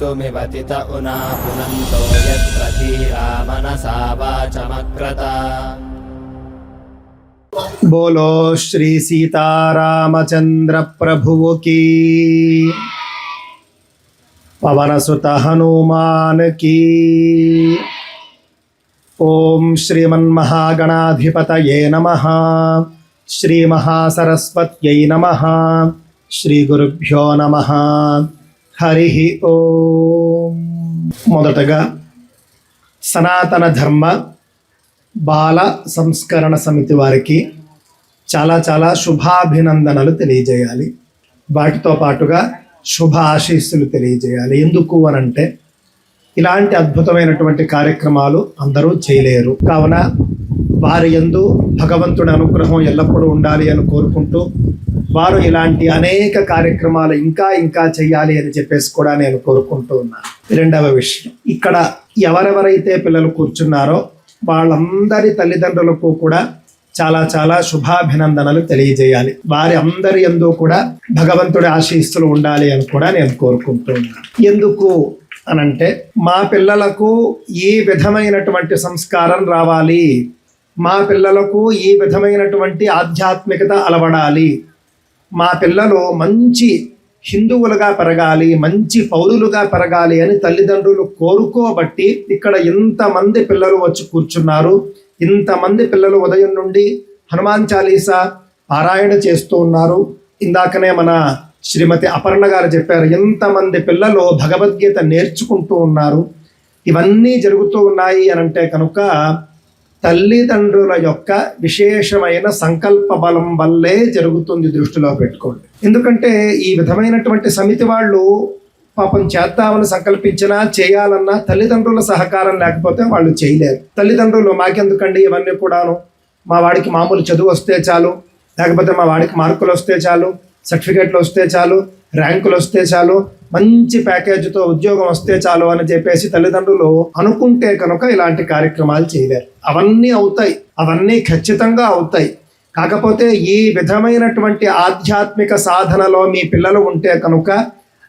मृत्युमिवतित उना पुनन्तो यत्र धीरा मनसा वाचमक्रत। बोलो श्री सीतारामचंद्र प्रभु की, पवन सुत हनुमान की। ओम श्रीमन्महागणाधिपतये नमः। श्री महासरस्वत्यै नमः। श्री गुरुभ्यो नमः। हरि ओम। మొదటగా సనాతన ధర్మ బాల సంస్కరణ సమితి వారికి చాలా శుభాభినందనలు తెలియజేయాలి. వాటితో పాటుగా శుభ ఆశీస్సులు తెలియజేయాలి. ఎందుకు అనంటే ఇలాంటి అద్భుతమైనటువంటి కార్యక్రమాలు అందరూ చేయలేరు. కావున వారి యందు భగవంతుడి అనుగ్రహం ఎల్లప్పుడూ ఉండాలి అని కోరుకుంటూ, వారు ఇలాంటి అనేక కార్యక్రమాలు ఇంకా చేయాలి అని చెప్పేసి కూడా నేను కోరుకుంటూ ఉన్నాను. రెండవ విషయం, ఇక్కడ ఎవరెవరైతే పిల్లలు కూర్చున్నారో వాళ్ళందరి తల్లిదండ్రులకు కూడా చాలా శుభాభినందనలు తెలియజేయాలి. వారి అందరి యందు కూడా భగవంతుడి ఆశీస్సులు ఉండాలి అని కూడా నేను కోరుకుంటూ ఉన్నాను. ఎందుకు అనంటే మా పిల్లలకు ఈ విధమైనటువంటి సంస్కారం రావాలి, మా పిల్లలకు ఈ విధమైనటువంటి ఆధ్యాత్మికత అలవడాలి, మా పిల్లలు మంచి హిందువులుగా పెరగాలి, మంచి పౌరులుగా పెరగాలి అని తల్లిదండ్రులు కోరుకోబట్టి ఇక్కడ ఇంతమంది పిల్లలు వచ్చి కూర్చున్నారు. ఇంతమంది పిల్లలు ఉదయం నుండి హనుమాన్ చాలీసా పారాయణ చేస్తూ ఉన్నారు. ఇందాకనే మన శ్రీమతి అపర్ణ గారు చెప్పారు, ఇంతమంది పిల్లలు భగవద్గీత నేర్చుకుంటూ ఉన్నారు. ఇవన్నీ జరుగుతూ ఉన్నాయి అనంటే కనుక తల్లిదండ్రుల యొక్క విశేషమైన సంకల్ప బలం వల్లే జరుగుతుంది. దృష్టిలో పెట్టుకోండి. ఎందుకంటే ఈ విధమైనటువంటి సమితి వాళ్ళు పాపం చేద్దామని సంకల్పించినా చేయాలన్నా తల్లిదండ్రుల సహకారం లేకపోతే వాళ్ళు చేయలేరు. తల్లిదండ్రులు మాకెందుకండి ఇవన్నీ కూడాను, మా వాడికి మామూలు చదువు వస్తే చాలు, లేకపోతే మా వాడికి మార్కులు వస్తే చాలు, సర్టిఫికేట్లు వస్తే చాలు, ర్యాంకులు వస్తే చాలు, మంచి ప్యాకేజీతో ఉద్యోగం వస్తే చాలు అని చెప్పేసి తల్లిదండ్రులు అనుకుంటే కనుక ఇలాంటి కార్యక్రమాలు చేయలేరు. అవన్నీ అవుతాయి, అవన్నీ ఖచ్చితంగా అవుతాయి. కాకపోతే ఈ విధమైనటువంటి ఆధ్యాత్మిక సాధనలో మీ పిల్లలు ఉంటే కనుక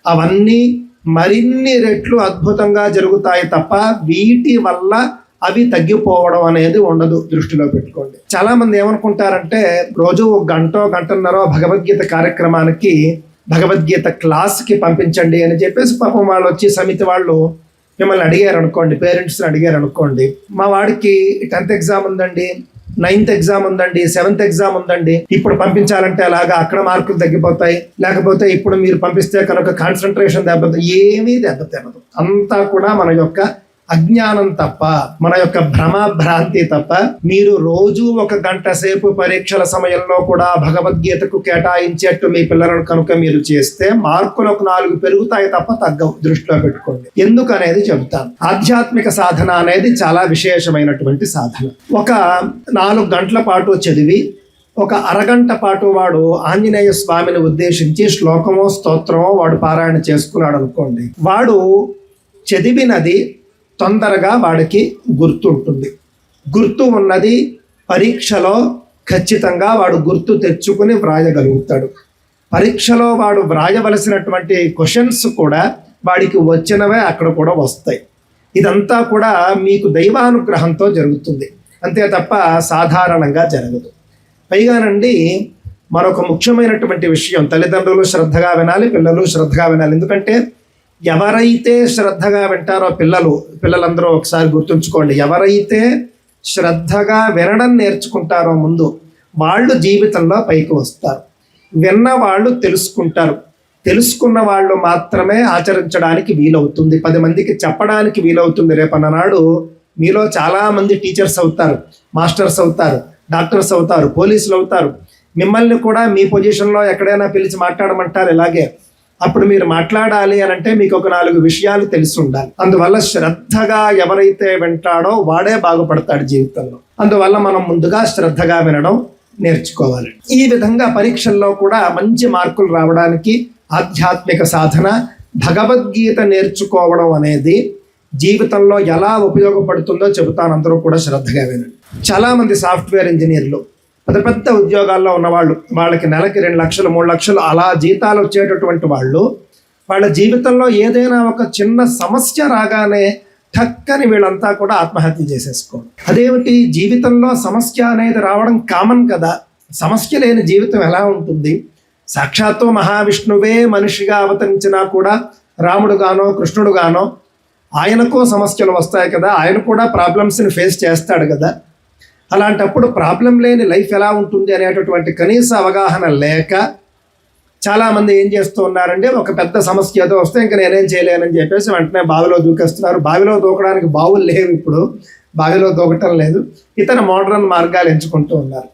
అవన్నీ మరిన్ని రెట్లు అద్భుతంగా జరుగుతాయి తప్ప వీటి వల్ల అవి తగ్గిపోవడం అనేది ఉండదు. దృష్టిలో పెట్టుకోండి. చాలా మంది ఏమనుకుంటారంటే రోజు ఒక గంటన్నర భగవద్గీత కార్యక్రమానికి, భగవద్గీత క్లాస్కి పంపించండి అని చెప్పేసి పాపం వాళ్ళు వచ్చి సమితి వాళ్ళు మిమ్మల్ని అడిగారు అనుకోండి, పేరెంట్స్ని అడిగారు అనుకోండి, మా వాడికి 10th ఎగ్జామ్ ఉందండి, 9th ఎగ్జామ్ ఉందండి, 7th ఎగ్జామ్ ఉందండి, ఇప్పుడు పంపించాలంటే అలాగా అక్కడ మార్కులు తగ్గిపోతాయి, లేకపోతే ఇప్పుడు మీరు పంపిస్తే కనుక కాన్సన్ట్రేషన్ దెబ్బతాయి. ఏమీ దెబ్బతినదు. అంతా కూడా మన యొక్క అజ్ఞానం తప్ప, మన యొక్క భ్రమభ్రాంతి తప్ప. మీరు రోజు 1 గంట సేపు పరీక్షల సమయంలో కూడా భగవద్గీతకు కేటాయించేట్టు మీ పిల్లలను కనుక మీరు చేస్తే మార్కులు 4 పెరుగుతాయి తప్ప తగ్గవు. దృష్టిలో పెట్టుకోండి. ఎందుకనేది చెబుతాను. ఆధ్యాత్మిక సాధన అనేది చాలా విశేషమైనటువంటి సాధన. ఒక 4 గంటల పాటు చదివి ఒక అరగంట పాటు వాడు ఆంజనేయ స్వామిని ఉద్దేశించి శ్లోకమో స్తోత్రమో వాడు పారాయణ చేసుకున్నాడు అనుకోండి, వాడు చదివినది తొందరగా వాడికి గుర్తుంటుంది. గుర్తు ఉన్నది పరీక్షలో ఖచ్చితంగా వాడు గుర్తు తెచ్చుకుని వ్రాయగలుగుతాడు. పరీక్షలో వాడు వ్రాయవలసినటువంటి క్వశ్చన్స్ కూడా వాడికి వచ్చినవే అక్కడ కూడా వస్తాయి. ఇదంతా కూడా మీకు దైవానుగ్రహంతో జరుగుతుంది, అంతే తప్ప సాధారణంగా జరగదు. పైగానండి మరొక ముఖ్యమైనటువంటి విషయం, తల్లిదండ్రులు శ్రద్ధగా వినాలి, పిల్లలు శ్రద్ధగా వినాలి. ఎందుకంటే ఎవరైతే శ్రద్ధగా వింటారో పిల్లలందరూ ఒకసారి గుర్తుంచుకోండి, ఎవరైతే శ్రద్ధగా వినడం నేర్చుకుంటారో ముందు వాళ్ళు జీవితంలో పైకి వస్తారు. విన్న వాళ్ళు తెలుసుకుంటారు. తెలుసుకున్న వాళ్ళు మాత్రమే ఆచరించడానికి వీలవుతుంది, 10 మందికి చెప్పడానికి వీలవుతుంది. రేపన్ననాడు మీలో చాలామంది టీచర్స్ అవుతారు, మాస్టర్స్ అవుతారు, డాక్టర్స్ అవుతారు, పోలీసులు అవుతారు. మిమ్మల్ని కూడా మీ పొజిషన్లో ఎక్కడైనా పిలిచి మాట్లాడమంటారు ఇలాగే. అప్పుడు మీరు మాట్లాడాలి అని అంటే మీకు ఒక 4 విషయాలు తెలిసి ఉండాలి. అందువల్ల శ్రద్ధగా ఎవరైతే వింటాడో వాడే బాగుపడతాడు జీవితంలో. అందువల్ల మనం ముందుగా శ్రద్ధగా వినడం నేర్చుకోవాలి. ఈ విధంగా పరీక్షల్లో కూడా మంచి మార్కులు రావడానికి ఆధ్యాత్మిక సాధన, భగవద్గీత నేర్చుకోవడం అనేది జీవితంలో ఎలా ఉపయోగపడుతుందో చెబుతాను. అందరూ కూడా శ్రద్ధగా వినండి. చాలామంది సాఫ్ట్వేర్ ఇంజనీర్లు, పెద్ద పెద్ద ఉద్యోగాల్లో ఉన్నవాళ్ళు, వాళ్ళకి నెలకి 2 లక్షలు 3 లక్షలు అలా జీతాలు వచ్చేటటువంటి వాళ్ళు వాళ్ళ జీవితంలో ఏదైనా ఒక చిన్న సమస్య రాగానే ఠక్కని వీళ్ళంతా కూడా ఆత్మహత్య చేసేసుకోవడం. అదేమిటి, జీవితంలో సమస్య అనేది రావడం కామన్ కదా, సమస్య లేని జీవితం ఎలా ఉంటుంది? సాక్షాత్తు మహావిష్ణువే మనిషిగా అవతరించినా కూడా రాముడుగానో కృష్ణుడుగానో ఆయనకు సమస్యలు వస్తాయి కదా, ఆయన కూడా ప్రాబ్లమ్స్ని ఫేస్ చేస్తాడు కదా. అలాంటప్పుడు ప్రాబ్లం లేని లైఫ్ ఎలా ఉంటుంది అనేటటువంటి కనీస అవగాహన లేక చాలామంది ఏం చేస్తూ ఉన్నారంటే, ఒక పెద్ద సమస్య ఏదో వస్తే ఇంకా నేనేం చేయలేనని చెప్పేసి వెంటనే బావిలో దూకేస్తున్నారు. బావిలో దూకడానికి బావులు లేవు, ఇప్పుడు బావిలో దూకటం లేదు, ఇతర మోడర్న్ మార్గాలు ఎంచుకుంటూ ఉన్నారు.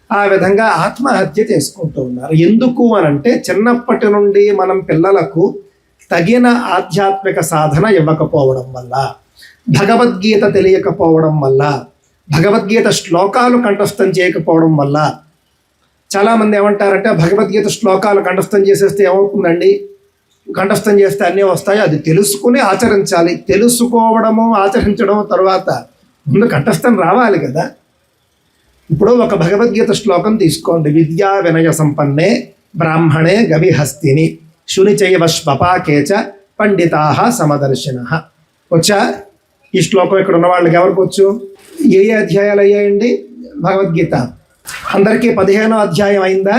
ఆ విధంగా ఆత్మహత్య చేసుకుంటూ ఉన్నారు. ఎందుకు అనంటే, చిన్నప్పటి నుండి మనం పిల్లలకు తగిన ఆధ్యాత్మిక సాధన ఇవ్వకపోవడం వల్ల, భగవద్గీత తెలియకపోవడం వల్ల, భగవద్గీత శ్లోకాలు కంఠస్థం చేయకపోవడం వల్ల. చాలామంది ఏమంటారంటే, భగవద్గీత శ్లోకాలు కంఠస్థం చేసేస్తే ఏమవుతుందండి, కంఠస్థం చేస్తే అన్నీ వస్తాయి, అది తెలుసుకుని ఆచరించాలి. తెలుసుకోవడము ఆచరించడం తర్వాత ముందు కంఠస్థం రావాలి కదా. ఇప్పుడు ఒక భగవద్గీత శ్లోకం తీసుకోండి. విద్యా వినయ సంపన్నే బ్రాహ్మణే గవిహస్తిని శునిచైవ శ్వపాకేచ పండితాః సమదర్శినః. వచ్చా ఈ శ్లోకం? ఇక్కడ ఉన్న వాళ్ళకి ఎవరికి వచ్చు? ఏ అధ్యాయాలు అయ్యాయండి భగవద్గీత? అందరికీ 15వ అధ్యాయం అయిందా?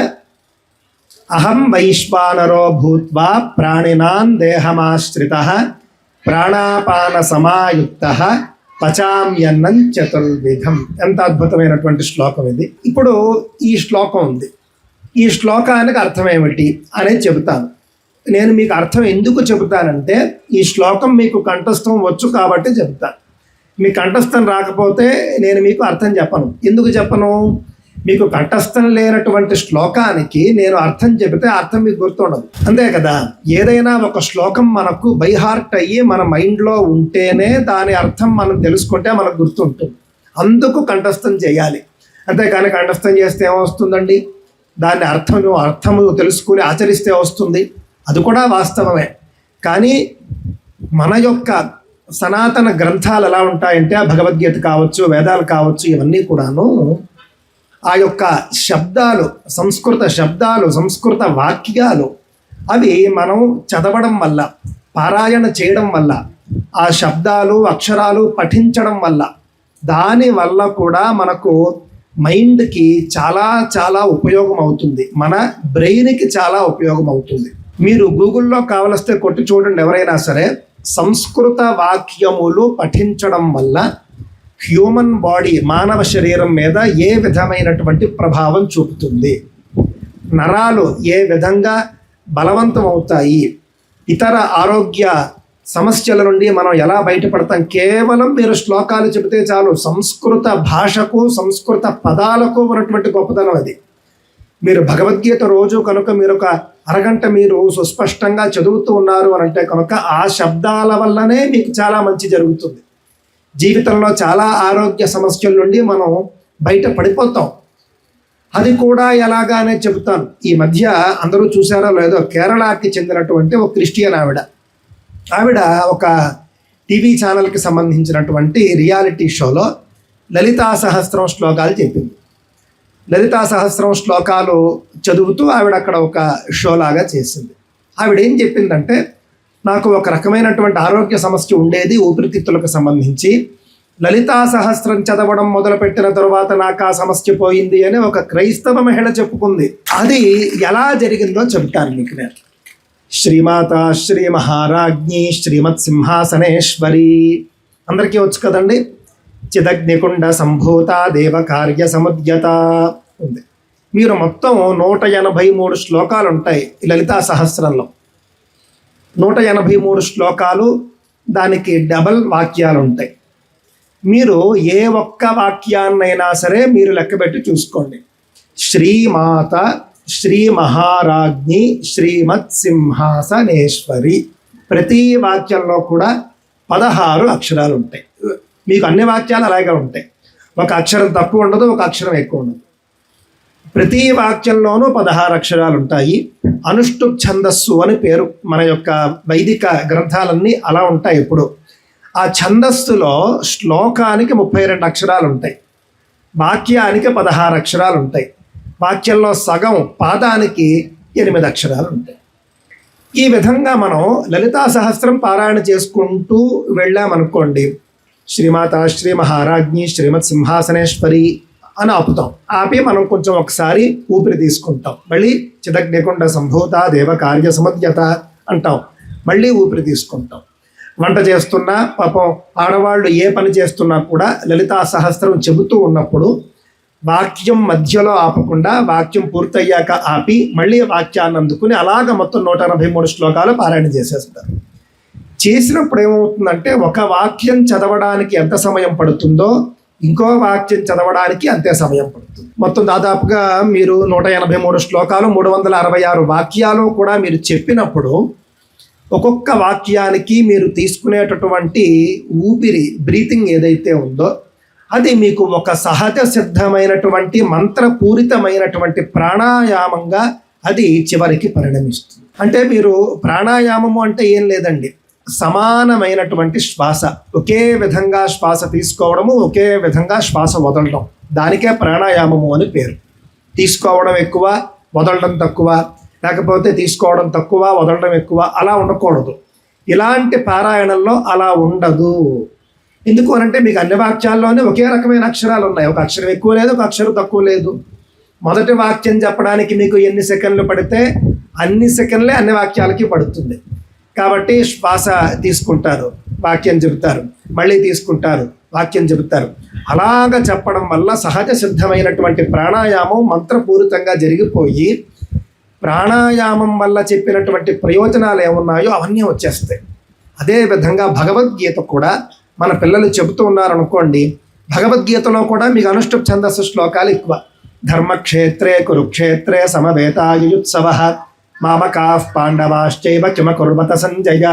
అహం వైశ్వానరో భూత్వా ప్రాణినాం దేహమాశ్రితః ప్రాణాపాన సమాయుక్తః పచామ్యన్నం చతుర్విధం. ఎంత అద్భుతమైనటువంటి శ్లోకం ఇది. ఇప్పుడు ఈ శ్లోకం ఉంది, ఈ శ్లోకానికి అర్థం ఏమిటి అనేది చెబుతాను. నేను మీకు అర్థం ఎందుకు చెబుతానంటే, ఈ శ్లోకం మీకు కంఠస్థం వచ్చు కాబట్టి చెబుతాను. మీ కంఠస్థం రాకపోతే నేను మీకు అర్థం చెప్పను. ఎందుకు చెప్పను? మీకు కంఠస్థం లేనటువంటి శ్లోకానికి నేను అర్థం చెబితే అర్థం మీకు గుర్తుండదు, అంతే కదా. ఏదైనా ఒక శ్లోకం మనకు బైహార్ట్ అయ్యి మన మైండ్లో ఉంటేనే దాని అర్థం మనం తెలుసుకుంటే మనకు గుర్తుంటుంది. అందుకు కంఠస్థం చేయాలి. అంతేకాని కంఠస్థం చేస్తే ఏమొస్తుందండి? దాన్ని అర్థము తెలుసుకుని ఆచరిస్తే వస్తుంది, అది కూడా వాస్తవమే. కానీ మన యొక్క సనాతన గ్రంథాలు ఎలా ఉంటాయంటే, భగవద్గీత కావచ్చు, వేదాలు కావచ్చు, ఇవన్నీ కూడాను ఆ యొక్క శబ్దాలు, సంస్కృత శబ్దాలు, సంస్కృత వాక్యాలు, అవి మనం చదవడం వల్ల, పారాయణ చేయడం వల్ల, ఆ శబ్దాలు అక్షరాలు పఠించడం వల్ల, దాని వల్ల కూడా మనకు మైండ్కి చాలా చాలా ఉపయోగం అవుతుంది, మన బ్రెయిన్కి చాలా ఉపయోగం అవుతుంది. మీరు గూగుల్లో కావలిస్తే కొట్టి చూడండి, ఎవరైనా సరే సంస్కృత వాక్యములు పఠించడం వల్ల హ్యూమన్ బాడీ, మానవ శరీరం మీద ఏ విధమైనటువంటి ప్రభావం చూపుతుంది, నరాలు ఏ విధంగా బలవంతం అవుతాయి, ఇతర ఆరోగ్య సమస్యల నుండి మనం ఎలా బయటపడతాం, కేవలం మీరు శ్లోకాలు చెబితే చాలు. సంస్కృత భాషకు, సంస్కృత పదాలకు ఉన్నటువంటి గొప్పతనం అది. మీరు భగవద్గీత రోజు కనుక మీరు ఒక అరగంట మీరు సుస్పష్టంగా చదువుతూ ఉన్నారు అని అంటే కనుక ఆ శబ్దాల వల్లనే మీకు చాలా మంచి జరుగుతుంది. జీవితంలో చాలా ఆరోగ్య సమస్యల నుండి మనం బయట పడిపోతాం. అది కూడా ఎలాగానే చెబుతాను. ఈ మధ్య అందరూ చూసారో లేదో, కేరళకి చెందినటువంటి ఒక క్రిస్టియన్ ఆవిడ ఒక టీవీ ఛానల్కి సంబంధించినటువంటి రియాలిటీ షోలో లలితా సహస్రం శ్లోకాలు చెప్పింది. లలితా సహస్రం శ్లోకాలు చదువుతూ ఆవిడ అక్కడ ఒక షో లాగా చేసింది. ఆవిడ ఏం చెప్పిందంటే, నాకు ఒక రకమైనటువంటి ఆరోగ్య సమస్య ఉండేది ఊపిరితిత్తులకు సంబంధించి, లలితా సహస్రం చదవడం మొదలుపెట్టిన తరువాత నాకు ఆ సమస్య పోయింది అని ఒక క్రైస్తవ మహిళ చెప్పుకుంది. అది ఎలా జరిగిందో చెప్తాను మీకు నేను. శ్రీమాత శ్రీ మహారాజ్ఞి శ్రీమత్ సింహాసనేశ్వరి, అందరికీ వచ్చు కదండి. చిదగ్నికుండ సంభూత దేవ కార్య సముద్యత ఉంది. మీరు మొత్తం 183 శ్లోకాలు ఉంటాయి లలితా సహస్రంలో. 183 శ్లోకాలు, దానికి డబల్ వాక్యాలు ఉంటాయి. మీరు ఏ ఒక్క వాక్యాన్నైనా సరే మీరు లెక్కబెట్టి చూసుకోండి. శ్రీమాత శ్రీ మహారాజ్ఞి శ్రీమత్ సింహాసనేశ్వరి, ప్రతి వాక్యంలో కూడా 16 అక్షరాలు ఉంటాయి. మీకు అన్ని వాక్యాలు అలాగే ఉంటాయి. ఒక అక్షరం తక్కువ ఉండదు, ఒక అక్షరం ఎక్కువ ఉండదు. ప్రతి వాక్యంలోనూ 16 అక్షరాలు ఉంటాయి. అనుష్టుప్ ఛందస్సు అని పేరు. మన యొక్క వైదిక గ్రంథాలన్నీ అలా ఉంటాయి. ఇప్పుడు ఆ ఛందస్సులో శ్లోకానికి 32 అక్షరాలు ఉంటాయి, వాక్యానికి 16 అక్షరాలు ఉంటాయి, వాక్యంలో సగం పాదానికి 8 అక్షరాలు ఉంటాయి. ఈ విధంగా మనం లలితా సహస్రం పారాయణ చేసుకుంటూ వెళ్ళామనుకోండి, శ్రీమాత శ్రీ మహారాజ్ఞి శ్రీమత్ సింహాసనేశ్వరి అని ఆపుతాం. ఆపి మనం కొంచెం ఒకసారి ఊపిరి తీసుకుంటాం. మళ్ళీ చిదగ్నికుండ సంభూత దేవ కార్య సముద్యత అంటాం. మళ్ళీ ఊపిరి తీసుకుంటాం. వంట చేస్తున్నా, పాపం ఆడవాళ్ళు ఏ పని చేస్తున్నా కూడా లలితా సహస్రం చెబుతూ ఉన్నప్పుడు వాక్యం మధ్యలో ఆపకుండా వాక్యం పూర్తయ్యాక ఆపి మళ్ళీ వాక్యాన్ని అందుకుని అలాగ మొత్తం 183 శ్లోకాలు పారాయణ చేసేస్తారు. చేసినప్పుడు ఏమవుతుందంటే ఒక వాక్యం చదవడానికి ఎంత సమయం పడుతుందో ఇంకో వాక్యం చదవడానికి అంతే సమయం పడుతుంది. మొత్తం దాదాపుగా మీరు 183 శ్లోకాలు 366 వాక్యాలు కూడా మీరు చెప్పినప్పుడు ఒక్కొక్క వాక్యానికి మీరు తీసుకునేటటువంటి ఊపిరి బ్రీతింగ్ ఏదైతే ఉందో అది మీకు ఒక సహజ సిద్ధమైనటువంటి మంత్రపూరితమైనటువంటి ప్రాణాయామంగా అది చివరికి పరిణమిస్తుంది. అంటే మీరు ప్రాణాయామము అంటే ఏం లేదండి, సమానమైనటువంటి శ్వాస, ఒకే విధంగా శ్వాస తీసుకోవడము, ఒకే విధంగా శ్వాస వదలడం, దానికే ప్రాణాయామము అని పేరు. తీసుకోవడం ఎక్కువ, వదలడం తక్కువ, లేకపోతే తీసుకోవడం తక్కువ, వదలడం ఎక్కువ, అలా ఉండకూడదు. ఇలాంటి పారాయణంలో అలా ఉండదు. ఎందుకు అనంటే మీకు అన్ని వాక్యాల్లోనే ఒకే రకమైన అక్షరాలు ఉన్నాయి. ఒక అక్షరం ఎక్కువ లేదు, ఒక అక్షరం తక్కువ లేదు. మొదటి వాక్యం చెప్పడానికి మీకు ఎన్ని సెకండ్లు పడితే అన్ని సెకండ్లే అన్ని వాక్యాలకి పడుతుంది. కాబట్టి శ్వాస తీసుకుంటారు, వాక్యం చెబుతారు, మళ్ళీ తీసుకుంటారు, వాక్యం చెబుతారు. అలాగ చెప్పడం వల్ల సహజ సిద్ధమైనటువంటి ప్రాణాయామం మంత్రపూరితంగా జరిగిపోయి ప్రాణాయామం వల్ల చెప్పినటువంటి ప్రయోజనాలు ఏమున్నాయో అవన్నీ వచ్చేస్తాయి. అదేవిధంగా భగవద్గీత కూడా మన పిల్లలు చెబుతూ ఉన్నారనుకోండి, భగవద్గీతలో కూడా మీకు అనుష్ఠుప్ ఛందస్సు శ్లోకాలు ఎక్కువ. ధర్మక్షేత్రే కురుక్షేత్రే సమవేతాయుత్సవః మామకాః పాండవాశ్చైవ కిమకుర్వత సంజయ.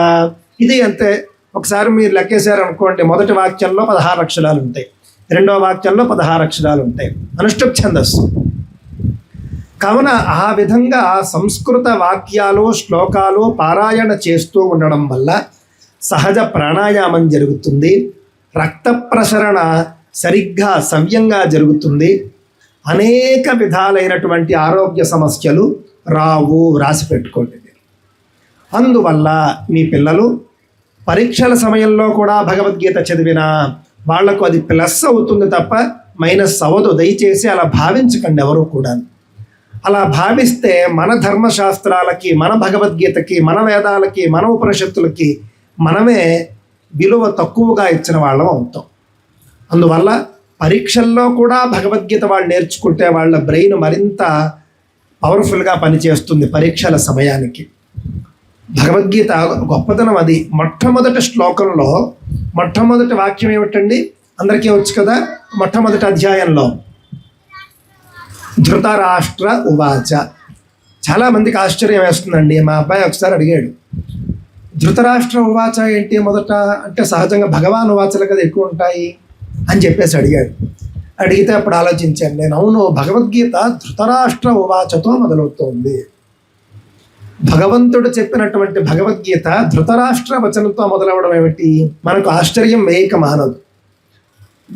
ఇది అంతే. ఒకసారి మీరు లెక్కేశారనుకోండి, మొదటి వాక్యంలో 16 అక్షరాలు ఉంటాయి, రెండో వాక్యంలో 16 అక్షరాలు ఉంటాయి. అనుష్ఠుప్ ఛందస్సు. కావున ఆ విధంగా సంస్కృత వాక్యాలు శ్లోకాలు పారాయణ చేస్తూ ఉండడం వల్ల సహజ ప్రాణాయామం జరుగుతుంది, రక్త ప్రసరణ సరిగ్గా సవ్యంగా జరుగుతుంది, అనేక విధాలైనటువంటి ఆరోగ్య సమస్యలు రావు. రాసి పెట్టుకోండి. అందువల్ల మీ పిల్లలు పరీక్షల సమయంలో కూడా భగవద్గీత చదివినా వాళ్లకు అది ప్లస్ అవుతుంది తప్ప మైనస్ అవ్వదు. దయచేసి అలా భావించకండి ఎవరు కూడా. అలా భావిస్తే మన ధర్మశాస్త్రాలకి, మన భగవద్గీతకి, మన వేదాలకి, మన ఉపనిషత్తులకి మనమే విలువ తక్కువగా ఇచ్చిన వాళ్ళం అవుతాం. అందువల్ల పరీక్షల్లో కూడా భగవద్గీత వాళ్ళు నేర్చుకుంటే వాళ్ళ బ్రెయిన్ మరింత పవర్ఫుల్గా పనిచేస్తుంది పరీక్షల సమయానికి. భగవద్గీత గొప్పతనం అది. మొట్టమొదటి శ్లోకంలో మొట్టమొదటి వాక్యం ఏమిటండి? అందరికీ వచ్చు కదా. మొట్టమొదటి అధ్యాయంలో ధృతరాష్ట్ర ఉవాచ. చాలామందికి ఆశ్చర్యం వేస్తుందండి. మా అబ్బాయి ఒకసారి అడిగాడు, ధృతరాష్ట్ర ఉవాచ ఏంటి మొదట అంటే, సహజంగా భగవాన్ ఉవాచలు కదా ఎక్కువ ఉంటాయి అని చెప్పేసి అడిగాడు. అడిగితే అప్పుడు ఆలోచించాను నేను, అవును, భగవద్గీత ధృతరాష్ట్ర ఉవాచతో మొదలవుతోంది. భగవంతుడు చెప్పినటువంటి భగవద్గీత ధృతరాష్ట్ర వచనంతో మొదలవడం ఏమిటి? మనకు ఆశ్చర్యం వేయక మానదు.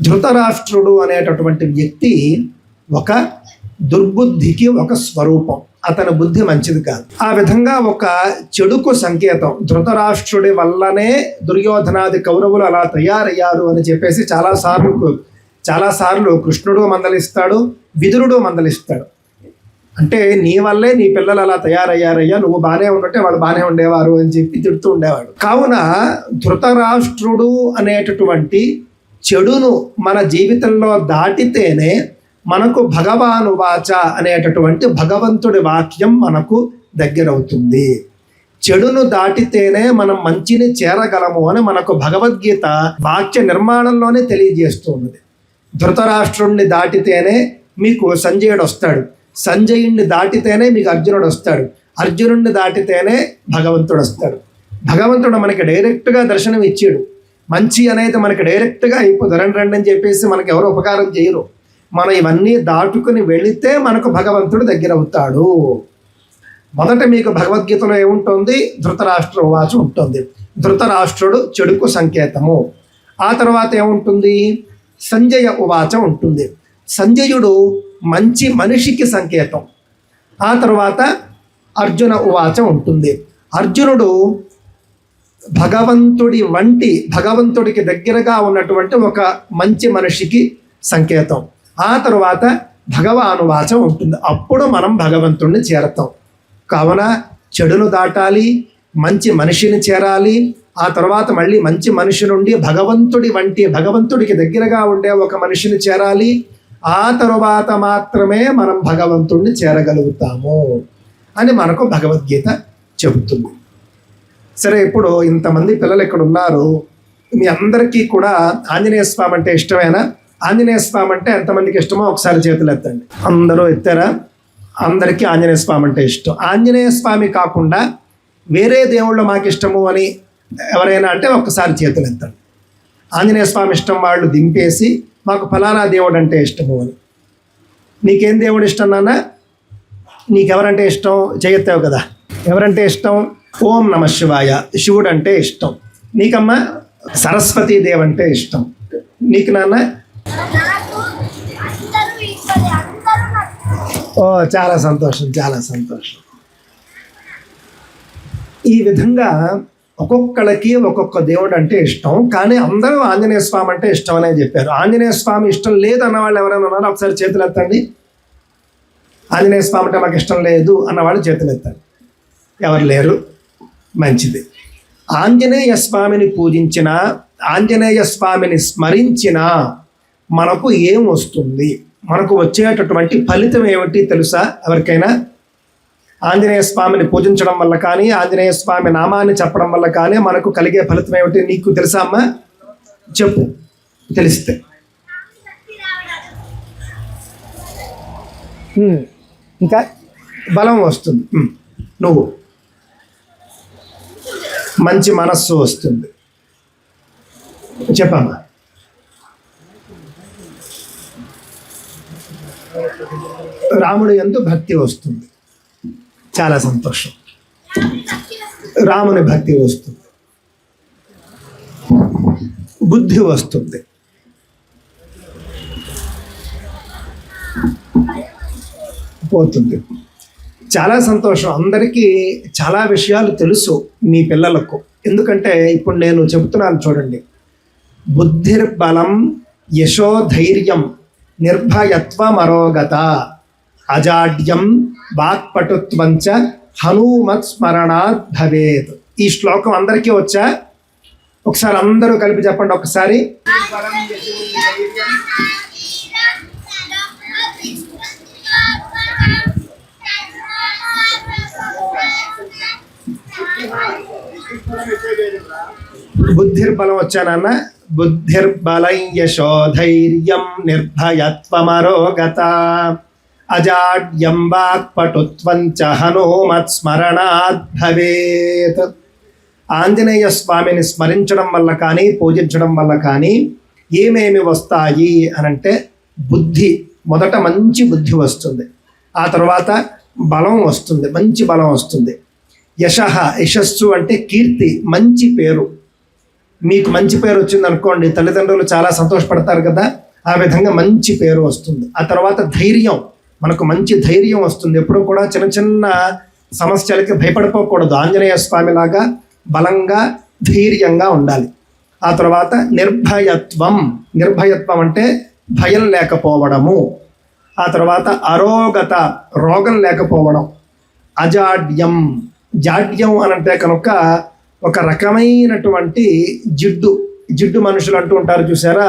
ధృతరాష్ట్రుడు అనేటటువంటి వ్యక్తి ఒక దుర్బుద్ధికి ఒక స్వరూపం. అతని బుద్ధి మంచిది కాదు. ఆ విధంగా ఒక చెడుకు సంకేతం. ధృతరాష్ట్రుడి వల్లనే దుర్యోధనాది కౌరవులు అలా తయారయ్యారు అని చెప్పేసి చాలాసార్లు కృష్ణుడు మందలిస్తాడు, విదురుడు మందలిస్తాడు. అంటే నీ వల్లే నీ పిల్లలు అలా తయారయ్యారయ్యా, నువ్వు బాగానే ఉంటే వాళ్ళు బాగానే ఉండేవారు అని చెప్పి తిడుతూ ఉండేవాడు. కావున ధృతరాష్ట్రుడు అనేటటువంటి చెడును మన జీవితంలో దాటితేనే మనకు భగవాను వాచ అనేటటువంటి భగవంతుడి వాక్యం మనకు దగ్గరవుతుంది. చెడును దాటితేనే మనం మంచిని చేరగలము అని మనకు భగవద్గీత వాక్య నిర్మాణంలోనే తెలియజేస్తున్నది. ధృతరాష్ట్రుడిని దాటితేనే మీకు సంజయుడు వస్తాడు, సంజయుడిని దాటితేనే మీకు అర్జునుడు వస్తాడు, అర్జునుడిని దాటితేనే భగవంతుడు వస్తాడు. భగవంతుడు మనకి డైరెక్ట్గా దర్శనం ఇచ్చాడు. మంచి అనేది మనకి డైరెక్ట్గా అయిపోతుంది. రండి అని చెప్పేసి మనకు ఎవరు ఉపకారం చేయరు. మనం ఇవన్నీ దాటుకుని వెళితే మనకు భగవంతుడు దగ్గర అవుతాడు. మొదట మీకు భగవద్గీతలో ఏముంటుంది? ధృతరాష్ట్ర ఉవాచ ఉంటుంది. ధృతరాష్ట్రుడు చెడుకు సంకేతము. ఆ తర్వాత ఏముంటుంది? సంజయ ఉవాచ ఉంటుంది. సంజయుడు మంచి మనిషికి సంకేతం. ఆ తర్వాత అర్జున ఉవాచ ఉంటుంది. అర్జునుడు భగవంతుడికి దగ్గరగా ఉన్నటువంటి ఒక మంచి మనిషికి సంకేతం. ఆ తరువాత భగవాను వాచం ఉంటుంది. అప్పుడు మనం భగవంతుడిని చేరతాం. కావున చెడును దాటాలి, మంచి మనిషిని చేరాలి. ఆ తర్వాత మళ్ళీ మంచి మనిషి నుండి భగవంతుడికి దగ్గరగా ఉండే ఒక మనిషిని చేరాలి. ఆ తరువాత మాత్రమే మనం భగవంతుడిని చేరగలుగుతాము అని మనకు భగవద్గీత చెబుతుంది. సరే, ఇప్పుడు ఇంతమంది పిల్లలు ఇక్కడ ఉన్నారు. మీ అందరికీ కూడా ఆంజనేయ స్వామి అంటే ఇష్టమేనా? ఆంజనేయ స్వామి అంటే ఎంతమందికి ఇష్టమో ఒకసారి చేతులు ఎత్తండి. అందరూ ఎత్తారా? అందరికీ ఆంజనేయ స్వామి అంటే ఇష్టం. ఆంజనేయ స్వామి కాకుండా వేరే దేవుళ్ళు మాకు ఇష్టము అని ఎవరైనా అంటే ఒక్కసారి చేతులు ఎత్తండి. ఆంజనేయ స్వామి ఇష్టం వాళ్ళు దింపేసి మాకు ఫలానా దేవుడు అంటే ఇష్టము అని. నీకేం దేవుడు ఇష్టం నాన్న? నీకెవరంటే ఇష్టం? చేయెత్తావు కదా. ఎవరంటే ఇష్టం? ఓం నమ శివాయ, శివుడు అంటే ఇష్టం. నీకమ్మా సరస్వతీదేవి అంటే ఇష్టం. నీకు నాన్న? ఓ, చాలా సంతోషం, చాలా సంతోషం. ఈ విధంగా ఒక్కొక్కళ్ళకి ఒక్కొక్క దేవుడు అంటే ఇష్టం. కానీ అందరూ ఆంజనేయ స్వామి అంటే ఇష్టం అనే చెప్పారు. ఆంజనేయ స్వామి ఇష్టం లేదు అన్న వాళ్ళు ఎవరైనా ఉన్నారో ఒకసారి చేతులు ఎత్తండి. ఆంజనేయ స్వామి అంటే మాకు ఇష్టం లేదు అన్నవాళ్ళు చేతులు ఎత్తండి. ఎవరు లేరు? మంచిది. ఆంజనేయ స్వామిని పూజించిన, ఆంజనేయ స్వామిని స్మరించిన మనకు ఏం వస్తుంది? మనకు వచ్చేటటువంటి ఫలితం ఏమిటి తెలుసా ఎవరికైనా? ఆంజనేయ స్వామిని పూజించడం వల్ల కానీ, ఆంజనేయ స్వామి నామాన్ని చెప్పడం వల్ల కానీ మనకు కలిగే ఫలితం ఏమిటి నీకు తెలుసా అమ్మా? చెప్పు, తెలిస్తే. ఇంకా బలం వస్తుంది. నువ్వు మంచి మనస్సు వస్తుంది. చెప్పమ్మా. రాముడు యందు భక్తి వస్తుంది. చాలా సంతోషం. రాముని భక్తి వస్తుంది. బుద్ధి వస్తుంది. పోతుంది. చాలా సంతోషం. అందరికీ చాలా విషయాలు తెలుసు మీ పిల్లలకు. ఎందుకంటే ఇప్పుడు నేను చెబుతున్నాను చూడండి. బుద్ధిర్బలం యశోధైర్యం నిర్భయత్వమరోగత అజాడ్యం వాక్పటుత్వంచ హనుమత్ స్మరణాత్ భవేత్. ఈ శ్లోకం అందరికీ వచ్చా? ఒకసారి అందరూ కలిపి చెప్పండి ఒకసారి. బుద్ధిర్బలం వచ్చా నాన్న? బుద్ధిర్బలం యశోధైర్యం నిర్భయత్వమరోగత అజాడ్యం వాక్పటుత్వం చ హనుమత్ స్మరణాత్ భవేత్. ఆంజనేయ స్వామిని స్మరించడం వల్ల కానీ, పూజించడం వల్ల కానీ ఏమేమి వస్తాయి అనంటే బుద్ధి. మొదట మంచి బుద్ధి వస్తుంది. ఆ తర్వాత బలం వస్తుంది, మంచి బలం వస్తుంది. యశః, యశస్సు అంటే కీర్తి, మంచి పేరు. మీకు మంచి పేరు వచ్చింది అనుకోండి, తల్లిదండ్రులు చాలా సంతోషపడతారు కదా. ఆ విధంగా మంచి పేరు వస్తుంది. ఆ తర్వాత ధైర్యం, మనకు మంచి ధైర్యం వస్తుంది. ఎప్పుడూ కూడా చిన్న చిన్న సమస్యలకి భయపడిపోకూడదు. ఆంజనేయ స్వామి లాగా బలంగా ధైర్యంగా ఉండాలి. ఆ తర్వాత నిర్భయత్వం. నిర్భయత్వం అంటే భయం లేకపోవడము. ఆ తర్వాత అరోగత, రోగం లేకపోవడం. అజాడ్యం, జాడ్యం అనంటే కనుక ఒక రకమైనటువంటి జిడ్డు మనుషులు అంటూ ఉంటారు చూసారా.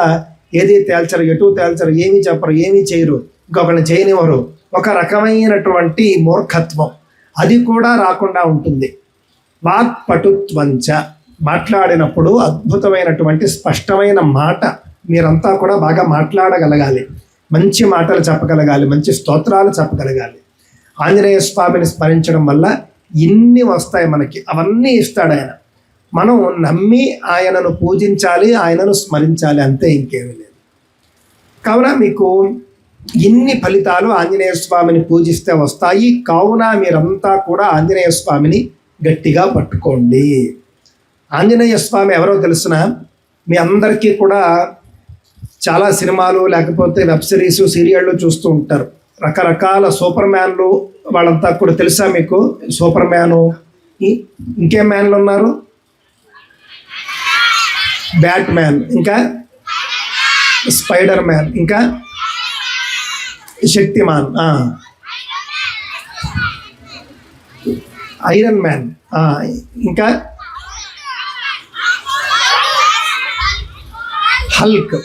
ఏది తేల్చరు, ఎటు తేల్చరు, ఏమీ చెప్పరు, ఏమీ చేయరు, ఇంకొకరిని చేయనివ్వరు. ఒక రకమైనటువంటి మూర్ఖత్వం, అది కూడా రాకుండా ఉంటుంది. వాక్పటుత్వంచ, మాట్లాడినప్పుడు అద్భుతమైనటువంటి స్పష్టమైన మాట. మీరంతా కూడా బాగా మాట్లాడగలగాలి, మంచి మాటలు చెప్పగలగాలి, మంచి స్తోత్రాలు చెప్పగలగాలి. ఆంజనేయ స్వామిని స్మరించడం వల్ల ఇన్ని వస్తాయి మనకి. అవన్నీ ఇస్తాడు ఆయన. మనం నమ్మి ఆయనను పూజించాలి, ఆయనను స్మరించాలి, అంతే, ఇంకేమీ లేదు. కావున మీకు ఇన్ని ఫలితాలు ఆంజనేయ స్వామిని పూజిస్తే వస్తాయి. కావున మీరంతా కూడా ఆంజనేయ స్వామిని గట్టిగా పట్టుకోండి. ఆంజనేయ స్వామి ఎవరో తెలుసిన? మీ అందరికీ కూడా చాలా సినిమాలు లేకపోతే వెబ్ సిరీస్, సీరియళ్ళు చూస్తూ ఉంటారు. రకరకాల సూపర్ మ్యాన్లు వాళ్ళంతా కూడా తెలుసా మీకు? సూపర్ మ్యాను, ఇంకేం మ్యాన్లు ఉన్నారు? బ్యాట్ మ్యాన్, ఇంకా స్పైడర్ మ్యాన్, ఇంకా శక్తిమాన్, ఐరన్ మ్యాన్, ఇంకా హల్క్.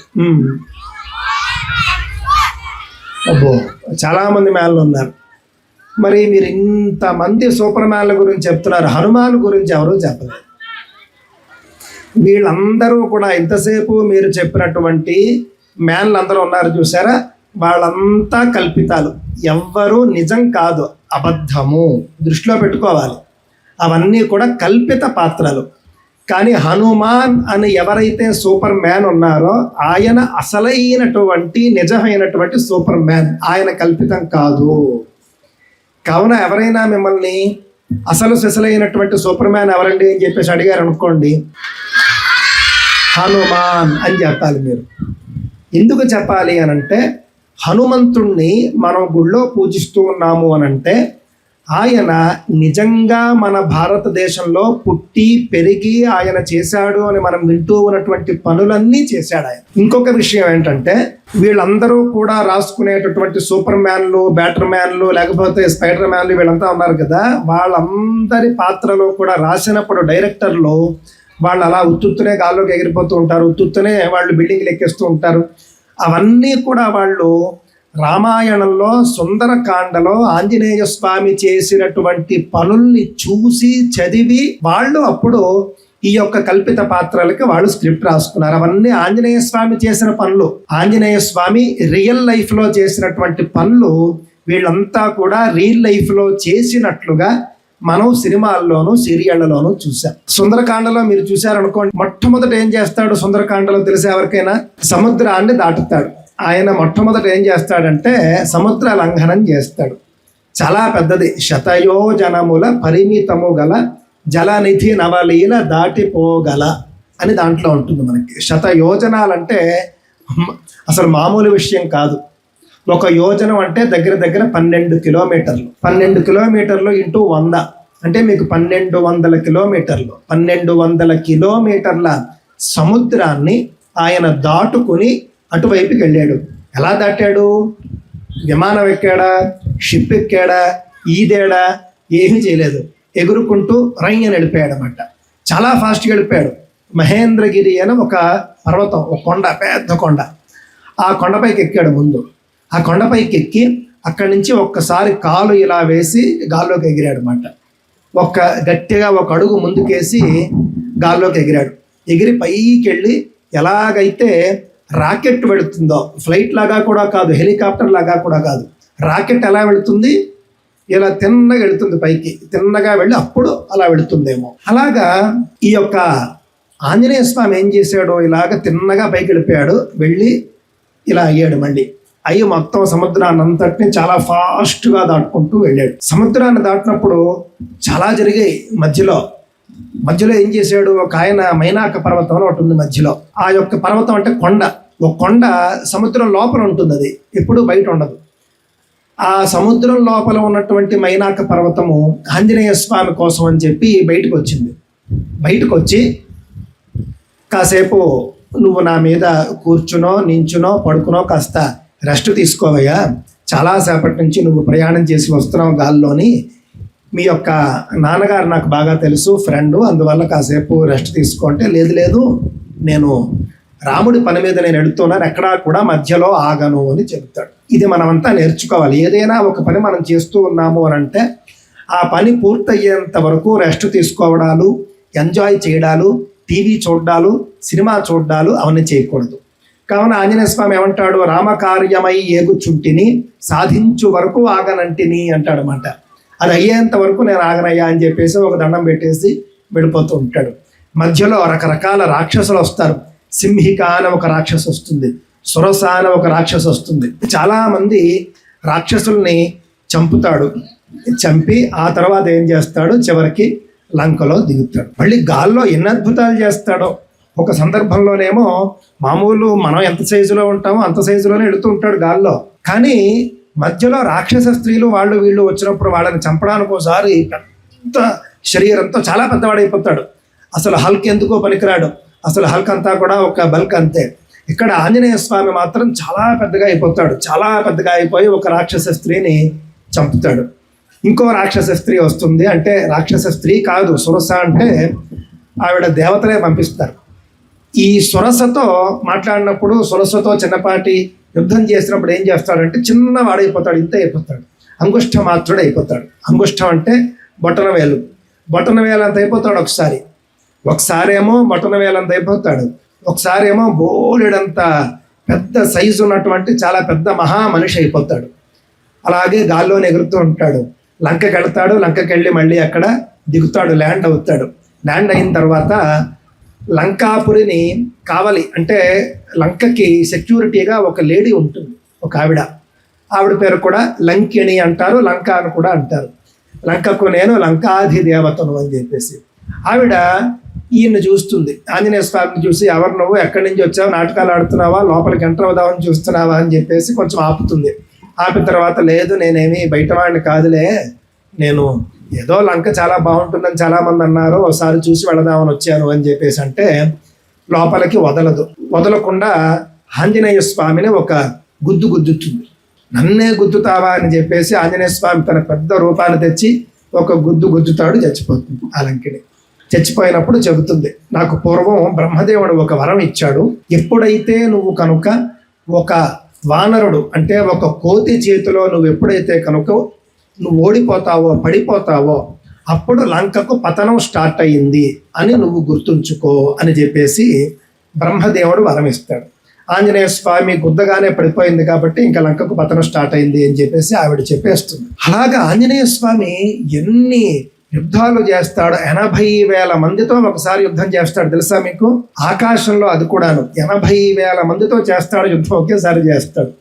అబ్బో, చాలామంది మ్యాన్లు ఉన్నారు. మరి మీరు ఇంతమంది సూపర్ మ్యాన్ల గురించి చెప్తున్నారు, హనుమాన్ గురించి ఎవరు చెప్పలేదు. వీళ్ళందరూ కూడా ఇంతసేపు మీరు చెప్పినటువంటి మ్యాన్లు అందరూ ఉన్నారు చూసారా, వాళ్ళంతా కల్పితాలు, ఎవ్వరూ నిజం కాదు, అబద్ధము. దృష్టిలో పెట్టుకోవాలి, అవన్నీ కూడా కల్పిత పాత్రలు. కానీ హనుమాన్ అని ఎవరైతే సూపర్ మ్యాన్ ఉన్నారో ఆయన అసలైనటువంటి నిజమైనటువంటి సూపర్ మ్యాన్, ఆయన కల్పితం కాదు. కావున ఎవరైనా మిమ్మల్ని అసలు సిసలైనటువంటి సూపర్ మ్యాన్ ఎవరండి అని చెప్పేసి అడిగారు అనుకోండి, హనుమాన్ అని చెప్పాలి. మీరు ఎందుకు చెప్పాలి అనంటే, హనుమంతుణ్ణి మనం గుళ్ళో పూజిస్తూ ఉన్నాము అనంటే ఆయన నిజంగా మన భారతదేశంలో పుట్టి పెరిగి ఆయన చేశాడు అని మనం వింటూ ఉన్నటువంటి పనులన్నీ చేశాడు ఆయన. ఇంకొక విషయం ఏంటంటే, వీళ్ళందరూ కూడా రాసుకునేటటువంటి సూపర్ మ్యాన్లు, బ్యాటర్ మ్యాన్లు, లేకపోతే స్పైడర్ మ్యాన్లు వీళ్ళంతా ఉన్నారు కదా, వాళ్ళందరి పాత్రలో కూడా రాసినప్పుడు డైరెక్టర్లు వాళ్ళు అలా ఉత్తునే గాల్లోకి ఎగిరిపోతూ ఉంటారు, ఉత్తునే వాళ్ళు బిల్డింగ్లు ఎక్కేస్తూ ఉంటారు. అవన్నీ కూడా వాళ్ళు రామాయణంలో సుందరకాండలో ఆంజనేయ స్వామి చేసినటువంటి పనుల్ని చూసి చదివి వాళ్ళు అప్పుడు ఈ యొక్క కల్పిత పాత్రలకి వాళ్ళు స్క్రిప్ట్ రాసుకున్నారు. అవన్నీ ఆంజనేయ స్వామి చేసిన పనులు, ఆంజనేయ స్వామి రియల్ లైఫ్లో చేసినటువంటి పనులు వీళ్ళంతా కూడా రియల్ లైఫ్లో చేసినట్లుగా మనం సినిమాల్లోనూ సీరియళ్లలోనూ చూసాం. సుందరకాండలో మీరు చూసారనుకోండి, మొట్టమొదట ఏం చేస్తాడు సుందరకాండలో తెలిసే ఎవరికైనా? సముద్రాన్ని దాటుతాడు. ఆయన మొట్టమొదట ఏం చేస్తాడంటే సముద్ర లంఘనం చేస్తాడు. చాలా పెద్దది, శతయోజనముల పరిమితము గల జలనిధి నవలీల దాటిపోగల అని దాంట్లో ఉంటుంది మనకి. శతయోజనాలంటే అసలు మామూలు విషయం కాదు. ఒక యోజనం అంటే దగ్గర దగ్గర 12 కిలోమీటర్లు. 12 కిలోమీటర్లు ఇంటూ 100 అంటే మీకు 1200 కిలోమీటర్లు. 1200 కిలోమీటర్ల సముద్రాన్ని ఆయన దాటుకుని అటువైపుకి వెళ్ళాడు. ఎలా దాటాడు? విమానం ఎక్కాడా, షిప్ ఎక్కాడా, ఈదేడా? ఏమీ చేయలేదు. ఎగురుకుంటూ రైన్ వెళ్ళిపోయాడు అన్నమాట. చాలా ఫాస్ట్గా వెళ్ళిపోయాడు. మహేంద్రగిరి అని ఒక పర్వతం, ఒక కొండ, పెద్ద కొండ. ఆ కొండపైకి ఎక్కాడు. ముందు ఆ కొండపైకి ఎక్కి అక్కడి నుంచి ఒక్కసారి కాలు ఇలా వేసి గాల్లోకి ఎగిరాడు అన్నమాట. గట్టిగా ఒక అడుగు ముందుకేసి గాల్లోకి ఎగిరాడు. ఎగిరి పైకి వెళ్ళి ఎలాగైతే రాకెట్ వెళుతుందో, ఫ్లైట్ లాగా కూడా కాదు, హెలికాప్టర్ లాగా కూడా కాదు, రాకెట్ ఎలా వెళుతుంది? ఇలా తిన్నగా వెళుతుంది పైకి, తిన్నగా వెళ్ళి అప్పుడు అలా వెళుతుందేమో. అలాగా ఈ యొక్క ఆంజనేయ స్వామి ఏం చేశాడో, ఇలాగ తిన్నగా పైకి వెళ్ళిపోయాడు. వెళ్ళి ఇలా అయ్యాడు. మళ్ళీ అయ్యి మొత్తం సముద్రాన్ని అంతటిని చాలా ఫాస్ట్గా దాటుకుంటూ వెళ్ళాడు. సముద్రాన్ని దాటినప్పుడు చాలా జరిగాయి. మధ్యలో ఏం చేశాడు? ఒక ఆయన మైనాక పర్వతం అని ఒకటి ఉంది మధ్యలో. ఆ యొక్క పర్వతం అంటే కొండ, ఒక కొండ సముద్రం లోపల ఉంటుంది, అది ఎప్పుడు బయట ఉండదు. ఆ సముద్రం లోపల ఉన్నటువంటి మైనాక పర్వతము ఆంజనేయ స్వామి కోసం అని చెప్పి బయటకు వచ్చింది. బయటకు వచ్చి, కాసేపు నువ్వు నా మీద కూర్చునో నించునో పడుకునో కాస్త రెస్ట్ తీసుకోవయ్యా, చాలాసేపటి నుంచి నువ్వు ప్రయాణం చేసి వస్తున్నావు గాల్లోని, మీ యొక్క నాన్నగారు నాకు బాగా తెలుసు, ఫ్రెండు, అందువల్ల కాసేపు రెస్ట్ తీసుకుంటే, లేదు నేను రాముడి పని మీద నేను వెళుతున్నాను, ఎక్కడా కూడా మధ్యలో ఆగను అని చెబుతాడు. ఇది మనమంతా నేర్చుకోవాలి. ఏదైనా ఒక పని మనం చేస్తూ ఉన్నాము అని అంటే ఆ పని పూర్తయ్యేంత వరకు రెస్ట్ తీసుకోవడాలు, ఎంజాయ్ చేయడాలు, టీవీ చూడ్డాలు, సినిమా చూడ్డాలు అవన్నీ చేయకూడదు. కావున ఆంజనేయ స్వామి ఏమంటాడు? రామకార్యమై ఏగుచుంటిని సాధించు వరకు ఆగనంటిని అంటాడు అన్నమాట. అది అయ్యేంత వరకు నేను ఆగనయ్యా అని చెప్పేసి ఒక దండం పెట్టేసి వెళ్ళిపోతూ ఉంటాడు. మధ్యలో రకరకాల రాక్షసులు వస్తారు. సింహిక అని ఒక రాక్షసు వస్తుంది, సురస అని ఒక రాక్షసు వస్తుంది. చాలామంది రాక్షసుల్ని చంపుతాడు. చంపి ఆ తర్వాత ఏం చేస్తాడు? చివరికి లంకలో దిగుతాడు. మళ్ళీ గాల్లో ఎన్ని అద్భుతాలు చేస్తాడో. ఒక సందర్భంలోనేమో మామూలు మనం ఎంత సైజులో ఉంటామో అంత సైజులోనే వెళుతూ ఉంటాడు గాల్లో. కానీ మధ్యలో రాక్షస స్త్రీలు వాళ్ళు వీళ్ళు వచ్చినప్పుడు వాళ్ళని చంపడానికి ఒకసారి పెద్ద శరీరంతో చాలా పెద్దవాడైపోతాడు. అసలు హల్క్ ఎందుకో పనికిరాడు. అసలు హల్క్ అంతా కూడా ఒక బల్క్ అంతే. ఇక్కడ ఆంజనేయ స్వామి మాత్రం చాలా పెద్దగా అయిపోతాడు. చాలా పెద్దగా అయిపోయి ఒక రాక్షస స్త్రీని చంపుతాడు. ఇంకో రాక్షస స్త్రీ వస్తుంది. అంటే రాక్షస స్త్రీ కాదు, సురస. అంటే ఆవిడ దేవతలే పంపిస్తారు. ఈ సురసతో మాట్లాడినప్పుడు, సురసతో చిన్నపాటి యుద్ధం చేసినప్పుడు ఏం చేస్తాడంటే చిన్నవాడైపోతాడు, ఇంత అయిపోతాడు, అంగుష్ట మాత్రుడు అయిపోతాడు. అంగుష్టం అంటే బొటన వేలు. బొటన వేలు అంత అయిపోతాడు ఒకసారి ఏమో బొటన వేలు అంత అయిపోతాడు, ఒకసారి ఏమో బోలెడంత పెద్ద సైజు ఉన్నటువంటి చాలా పెద్ద మహా మనిషి అయిపోతాడు. అలాగే గాల్లోనే ఎగురుతూ ఉంటాడు. లంకకి వెళ్తాడు. లంకకి వెళ్ళి మళ్ళీ అక్కడ దిగుతాడు, ల్యాండ్ అవుతాడు. ల్యాండ్ అయిన తర్వాత లంకాపురిని కావాలి అంటే లంకకి సెక్యూరిటీగా ఒక లేడీ ఉంటుంది, ఒక ఆవిడ పేరు కూడా లంకిణి అంటారు, లంక అని కూడా అంటారు. లంకకు నేను లంకాధిదేవతను అని చెప్పేసి ఆవిడ ఈయన్ని చూస్తుంది. ఆంజనేయ స్వామిని చూసి, ఎవరు నువ్వు, ఎక్కడి నుంచి వచ్చావు, నాటకాలు ఆడుతున్నావా, లోపలికి ఎంటర్ అవుదామని చూస్తున్నావా అని చెప్పేసి కొంచెం ఆపుతుంది. ఆపిన తర్వాత, లేదు నేనేమి బయటవాడిని కాదులే, నేను ఏదో లంక చాలా బాగుంటుందని చాలామంది అన్నారు, ఒకసారి చూసి వెళదామని వచ్చాను అని చెప్పేసి అంటే లోపలికి వదలకుండా ఆంజనేయ స్వామిని ఒక గుద్దుతుంది. నన్నే గుద్దుతావా అని చెప్పేసి ఆంజనేయ స్వామి తన పెద్ద రూపాన్ని తెచ్చి ఒక గుద్దుతాడు. చచ్చిపోతుంది ఆ లంకిని. చచ్చిపోయినప్పుడు చెబుతుంది, నాకు పూర్వం బ్రహ్మదేవుడు ఒక వరం ఇచ్చాడు. ఎప్పుడైతే నువ్వు కనుక ఒక వానరుడు అంటే ఒక కోతి చేతిలో నువ్వు ఎప్పుడైతే కనుక నువ్వు ఓడిపోతావో, పడిపోతావో, అప్పుడు లంకకు పతనం స్టార్ట్ అయ్యింది అని నువ్వు గుర్తుంచుకో అని చెప్పేసి బ్రహ్మదేవుడు వరం ఇస్తాడు. ఆంజనేయ స్వామి గుద్దగానే పడిపోయింది కాబట్టి ఇంకా లంకకు పతనం స్టార్ట్ అయింది అని చెప్పేసి ఆవిడ చెప్పేస్తుంది. అలాగా ఆంజనేయ స్వామి ఎన్ని యుద్ధాలు చేస్తాడు. 80,000 మందితో ఒకసారి యుద్ధం చేస్తాడు, తెలుసా మీకు? ఆకాశంలో అది కూడాను 80,000 మందితో చేస్తాడు యుద్ధం, ఒకేసారి చేస్తాడు.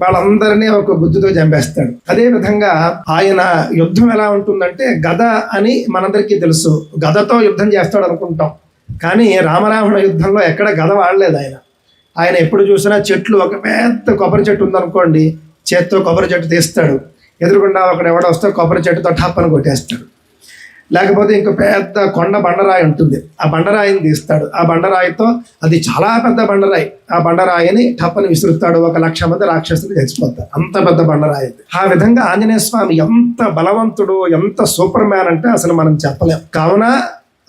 వాళ్ళందరినీ ఒక గుద్దుతో చంపేస్తాడు. అదే విధంగా ఆయన యుద్ధం ఎలా ఉంటుందంటే, గద అని మనందరికీ తెలుసు, గదతో యుద్ధం చేస్తాడు అనుకుంటాం. కానీ రామరావణ యుద్ధంలో ఎక్కడ గద వాడలేదు ఆయన ఎప్పుడు చూసినా చెట్లు, ఒక పెద్ద కొబ్బరి చెట్టు ఉందనుకోండి, చేత్తో కొబ్బరి చెట్టు తీస్తాడు. ఎదురుగుండా ఒకడు ఎవడో వస్తే కొబ్బరి చెట్టుతో ఠాప్పని కొట్టేస్తాడు. లేకపోతే ఇంకో పెద్ద కొండ బండరాయి ఉంటుంది, ఆ బండరాయిని తీస్తాడు. ఆ బండరాయితో, అది చాలా పెద్ద బండరాయి, ఆ బండరాయిని ఠప్పని విసురుతాడు. 1,00,000 మంది రాక్షసులు చచ్చిపోతారు, అంత పెద్ద బండరాయి. ఆ విధంగా ఆంజనేయ స్వామి ఎంత బలవంతుడు, ఎంత సూపర్ మ్యాన్ అంటే అసలు మనం చెప్పలేం. కావున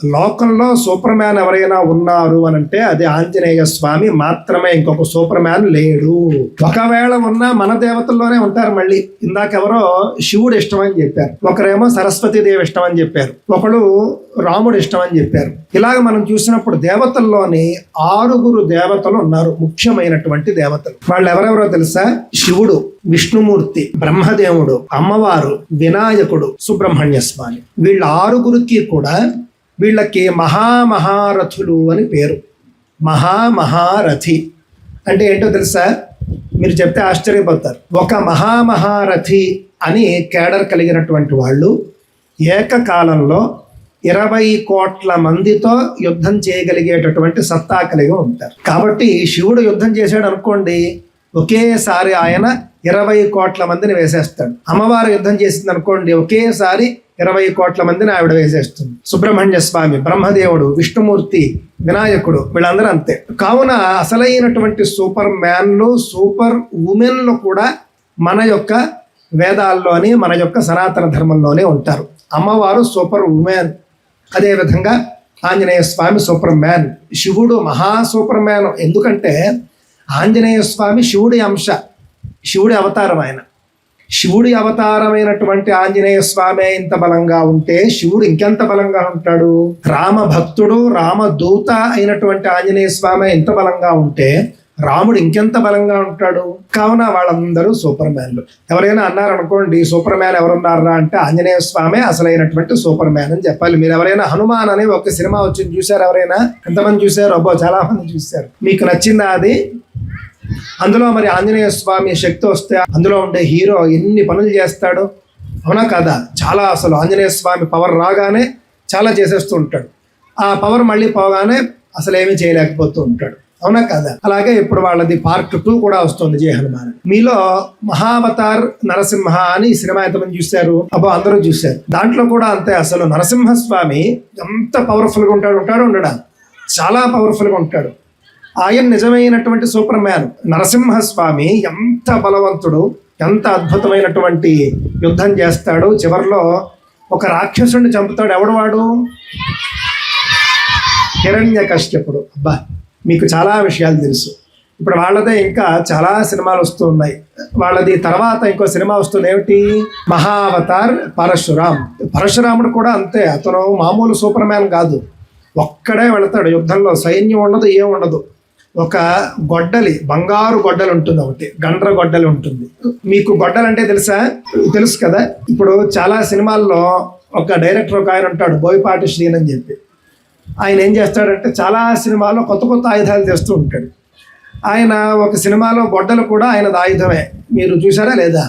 లోకంలో సూపర్ మ్యాన్ ఎవరైనా ఉన్నారు అని అంటే అది ఆంజనేయ స్వామి మాత్రమే, ఇంకొక సూపర్ మ్యాన్ లేడు. ఒకవేళ ఉన్నా మన దేవతల్లోనే ఉంటారు. మళ్ళీ ఇందాకెవరో శివుడు ఇష్టం అని చెప్పారు, ఒకరేమో సరస్వతీదేవి ఇష్టం అని చెప్పారు, ఒకడు రాముడు ఇష్టం అని చెప్పారు. ఇలాగ మనం చూసినప్పుడు దేవతల్లోని 6 దేవతలు ఉన్నారు, ముఖ్యమైనటువంటి దేవతలు. వాళ్ళు ఎవరెవరో తెలుసా? శివుడు, విష్ణుమూర్తి, బ్రహ్మదేవుడు, అమ్మవారు, వినాయకుడు, సుబ్రహ్మణ్య స్వామి. వీళ్ళ 6 కూడా వీళ్ళకి మహామహారథులు అని పేరు. మహామహారథి అంటే ఏంటో తెలుసా? మీరు చెప్తే ఆశ్చర్యపోతారు. ఒక మహామహారథి అని కేడర్ కలిగినటువంటి వాళ్ళు ఏకకాలంలో 20 కోట్ల మందితో యుద్ధం చేయగలిగేటటువంటి సత్తా కలిగి ఉంటారు. కాబట్టి శివుడు యుద్ధం చేశాడు అనుకోండి, ఒకేసారి ఆయన 20 కోట్ల మందిని వేసేస్తాడు. అమ్మవారు యుద్ధం చేసింది అనుకోండి, ఒకేసారి 20 కోట్ల మందిని ఆవిడ వేసేస్తుంది. సుబ్రహ్మణ్య స్వామి, బ్రహ్మదేవుడు, విష్ణుమూర్తి, వినాయకుడు, వీళ్ళందరూ అంతే. కావున అసలైనటువంటి సూపర్ మ్యాన్లు, సూపర్ ఉమెన్లు కూడా మన యొక్క వేదాల్లోని, మన యొక్క సనాతన ధర్మంలోనే ఉంటారు. అమ్మవారు సూపర్ ఉమెన్, అదేవిధంగా ఆంజనేయ స్వామి సూపర్ మ్యాన్, శివుడు మహా సూపర్ మ్యాన్. ఎందుకంటే ఆంజనేయ స్వామి శివుడి అంశ, శివుడి అవతారం. ఆయన శివుడి అవతారమైనటువంటి ఆంజనేయ స్వామి ఇంత బలంగా ఉంటే శివుడు ఇంకెంత బలంగా ఉంటాడు? రామ భక్తుడు, రామదూత అయినటువంటి ఆంజనేయ స్వామి ఎంత బలంగా ఉంటే రాముడు ఇంకెంత బలంగా ఉంటాడు? కావున వాళ్ళందరూ సూపర్ మ్యాన్లు. ఎవరైనా అన్నారనుకోండి సూపర్ మ్యాన్ ఎవరున్నారా అంటే ఆంజనేయ స్వామి అసలైనటువంటి సూపర్ మ్యాన్ అని చెప్పాలి. మీరు ఎవరైనా హనుమాన్ అనే ఒక సినిమా వచ్చింది చూసారు? ఎవరైనా ఎంతమంది చూసారు? అబ్బో చాలా మంది చూశారు. మీకు నచ్చిందా అది? అందులో మరి ఆంజనేయ స్వామి శక్తి వస్తే అందులో ఉండే హీరో ఎన్ని పనులు చేస్తాడు, అవునా కదా? చాలా, అసలు ఆంజనేయ స్వామి పవర్ రాగానే చాలా చేసేస్తూ ఉంటాడు. ఆ పవర్ మళ్ళీ పోగానే అసలు ఏమీ చేయలేకపోతూ ఉంటాడు. అవునా కదా? అలాగే ఇప్పుడు వాళ్ళది పార్ట్ 2 కూడా వస్తుంది జై హనుమాన్. మీలో మహావతార్ నరసింహ అని ఈ సినిమా ఎంతమంది చూశారు? అబ్బో అందరూ చూశారు. దాంట్లో కూడా అంతే. అసలు నరసింహస్వామి ఎంత పవర్ఫుల్ గా ఉంటాడు చాలా పవర్ఫుల్ గా ఉంటాడు. ఆయన నిజమైనటువంటి సూపర్ మ్యాన్. నరసింహస్వామి ఎంత బలవంతుడు, ఎంత అద్భుతమైనటువంటి యుద్ధం చేస్తాడు. చివరిలో ఒక రాక్షసుడిని చంపుతాడు. ఎవడు వాడు? హిరణ్యకశ్యపుడు. అబ్బా, మీకు చాలా విషయాలు తెలుసు. ఇప్పుడు వాళ్ళదే ఇంకా చాలా సినిమాలు వస్తూ ఉన్నాయి. వాళ్ళది తర్వాత ఇంకో సినిమా వస్తుంది. ఏమిటి? మహావతార్ పరశురామ్. పరశురాముడు కూడా అంతే. అతను మామూలు సూపర్ మ్యాన్ కాదు. ఒక్కడే వెళతాడు యుద్ధంలో. సైన్యం ఉండదు, ఏం ఉండదు. ఒక గొడ్డలి, బంగారు గొడ్డలి ఉంటుంది, ఒకటి గండ్ర గొడ్డలి ఉంటుంది. మీకు గొడ్డలు అంటే తెలుసు కదా. ఇప్పుడు చాలా సినిమాల్లో ఒక డైరెక్టర్ ఒక ఆయన ఉంటాడు, బోయపాటి శ్రీన్ అని చెప్పి. ఆయన ఏం చేస్తాడంటే చాలా సినిమాల్లో కొత్త కొత్త ఆయుధాలు తెస్తూ ఉంటాడు. ఆయన ఒక సినిమాలో గొడ్డలు కూడా ఆయనది ఆయుధమే. మీరు చూసారా లేదా?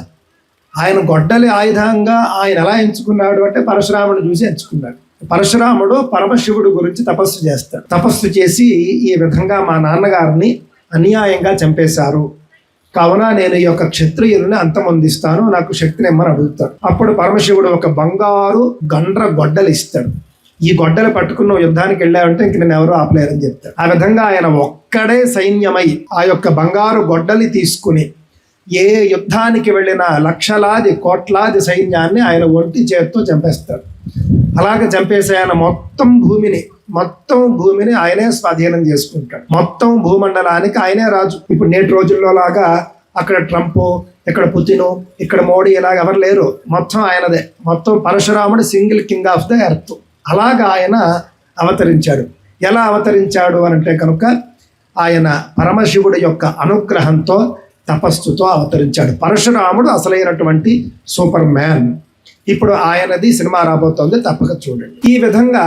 ఆయన గొడ్డలి ఆయుధంగా ఆయన ఎలా ఎంచుకున్నాడు అంటే పరశురాముడు చూసి ఎంచుకున్నాడు. పరశురాముడు పరమశివుడు గురించి తపస్సు చేస్తాడు. తపస్సు చేసి ఈ విధంగా మా నాన్నగారిని అన్యాయంగా చంపేశారు, కావున నేను ఈ యొక్క క్షత్రియులను అంతమొందిస్తాను, నాకు శక్తిని ఇమ్మని అడుగుతాడు. అప్పుడు పరమశివుడు ఒక బంగారు గండ్ర గొడ్డలు ఇస్తాడు. ఈ గొడ్డలు పట్టుకున్న యుద్ధానికి వెళ్ళావంటే ఇంక నేను ఎవరు ఆపలేరని చెప్తాడు. ఆ విధంగా ఆయన ఒక్కడే సైన్యమై ఆ యొక్క బంగారు గొడ్డలి తీసుకుని ఏ యుద్ధానికి వెళ్ళిన లక్షలాది కోట్లాది సైన్యాన్ని ఆయన ఒంటి చేత్తో చంపేస్తాడు. అలాగే చంపేసి ఆయన మొత్తం భూమిని ఆయనే స్వాధీనం చేసుకుంటాడు. మొత్తం భూమండలానికి ఆయనే రాజు. ఇప్పుడు నేటి రోజుల్లో లాగా అక్కడ ట్రంప్, ఇక్కడ పుతిన్, ఇక్కడ మోడీ ఇలాగ ఎవరు లేరు. మొత్తం ఆయనదే. మొత్తం పరశురాముడు single king of the earth. అలాగా ఆయన అవతరించాడు. ఎలా అవతరించాడు అని అంటే కనుక ఆయన పరమశివుడి యొక్క అనుగ్రహంతో, తపస్సుతో అవతరించాడు. పరశురాముడు అసలైనటువంటి సూపర్ మ్యాన్. ఇప్పుడు ఆయనది సినిమా రాబోతోంది, తప్పక చూడండి. ఈ విధంగా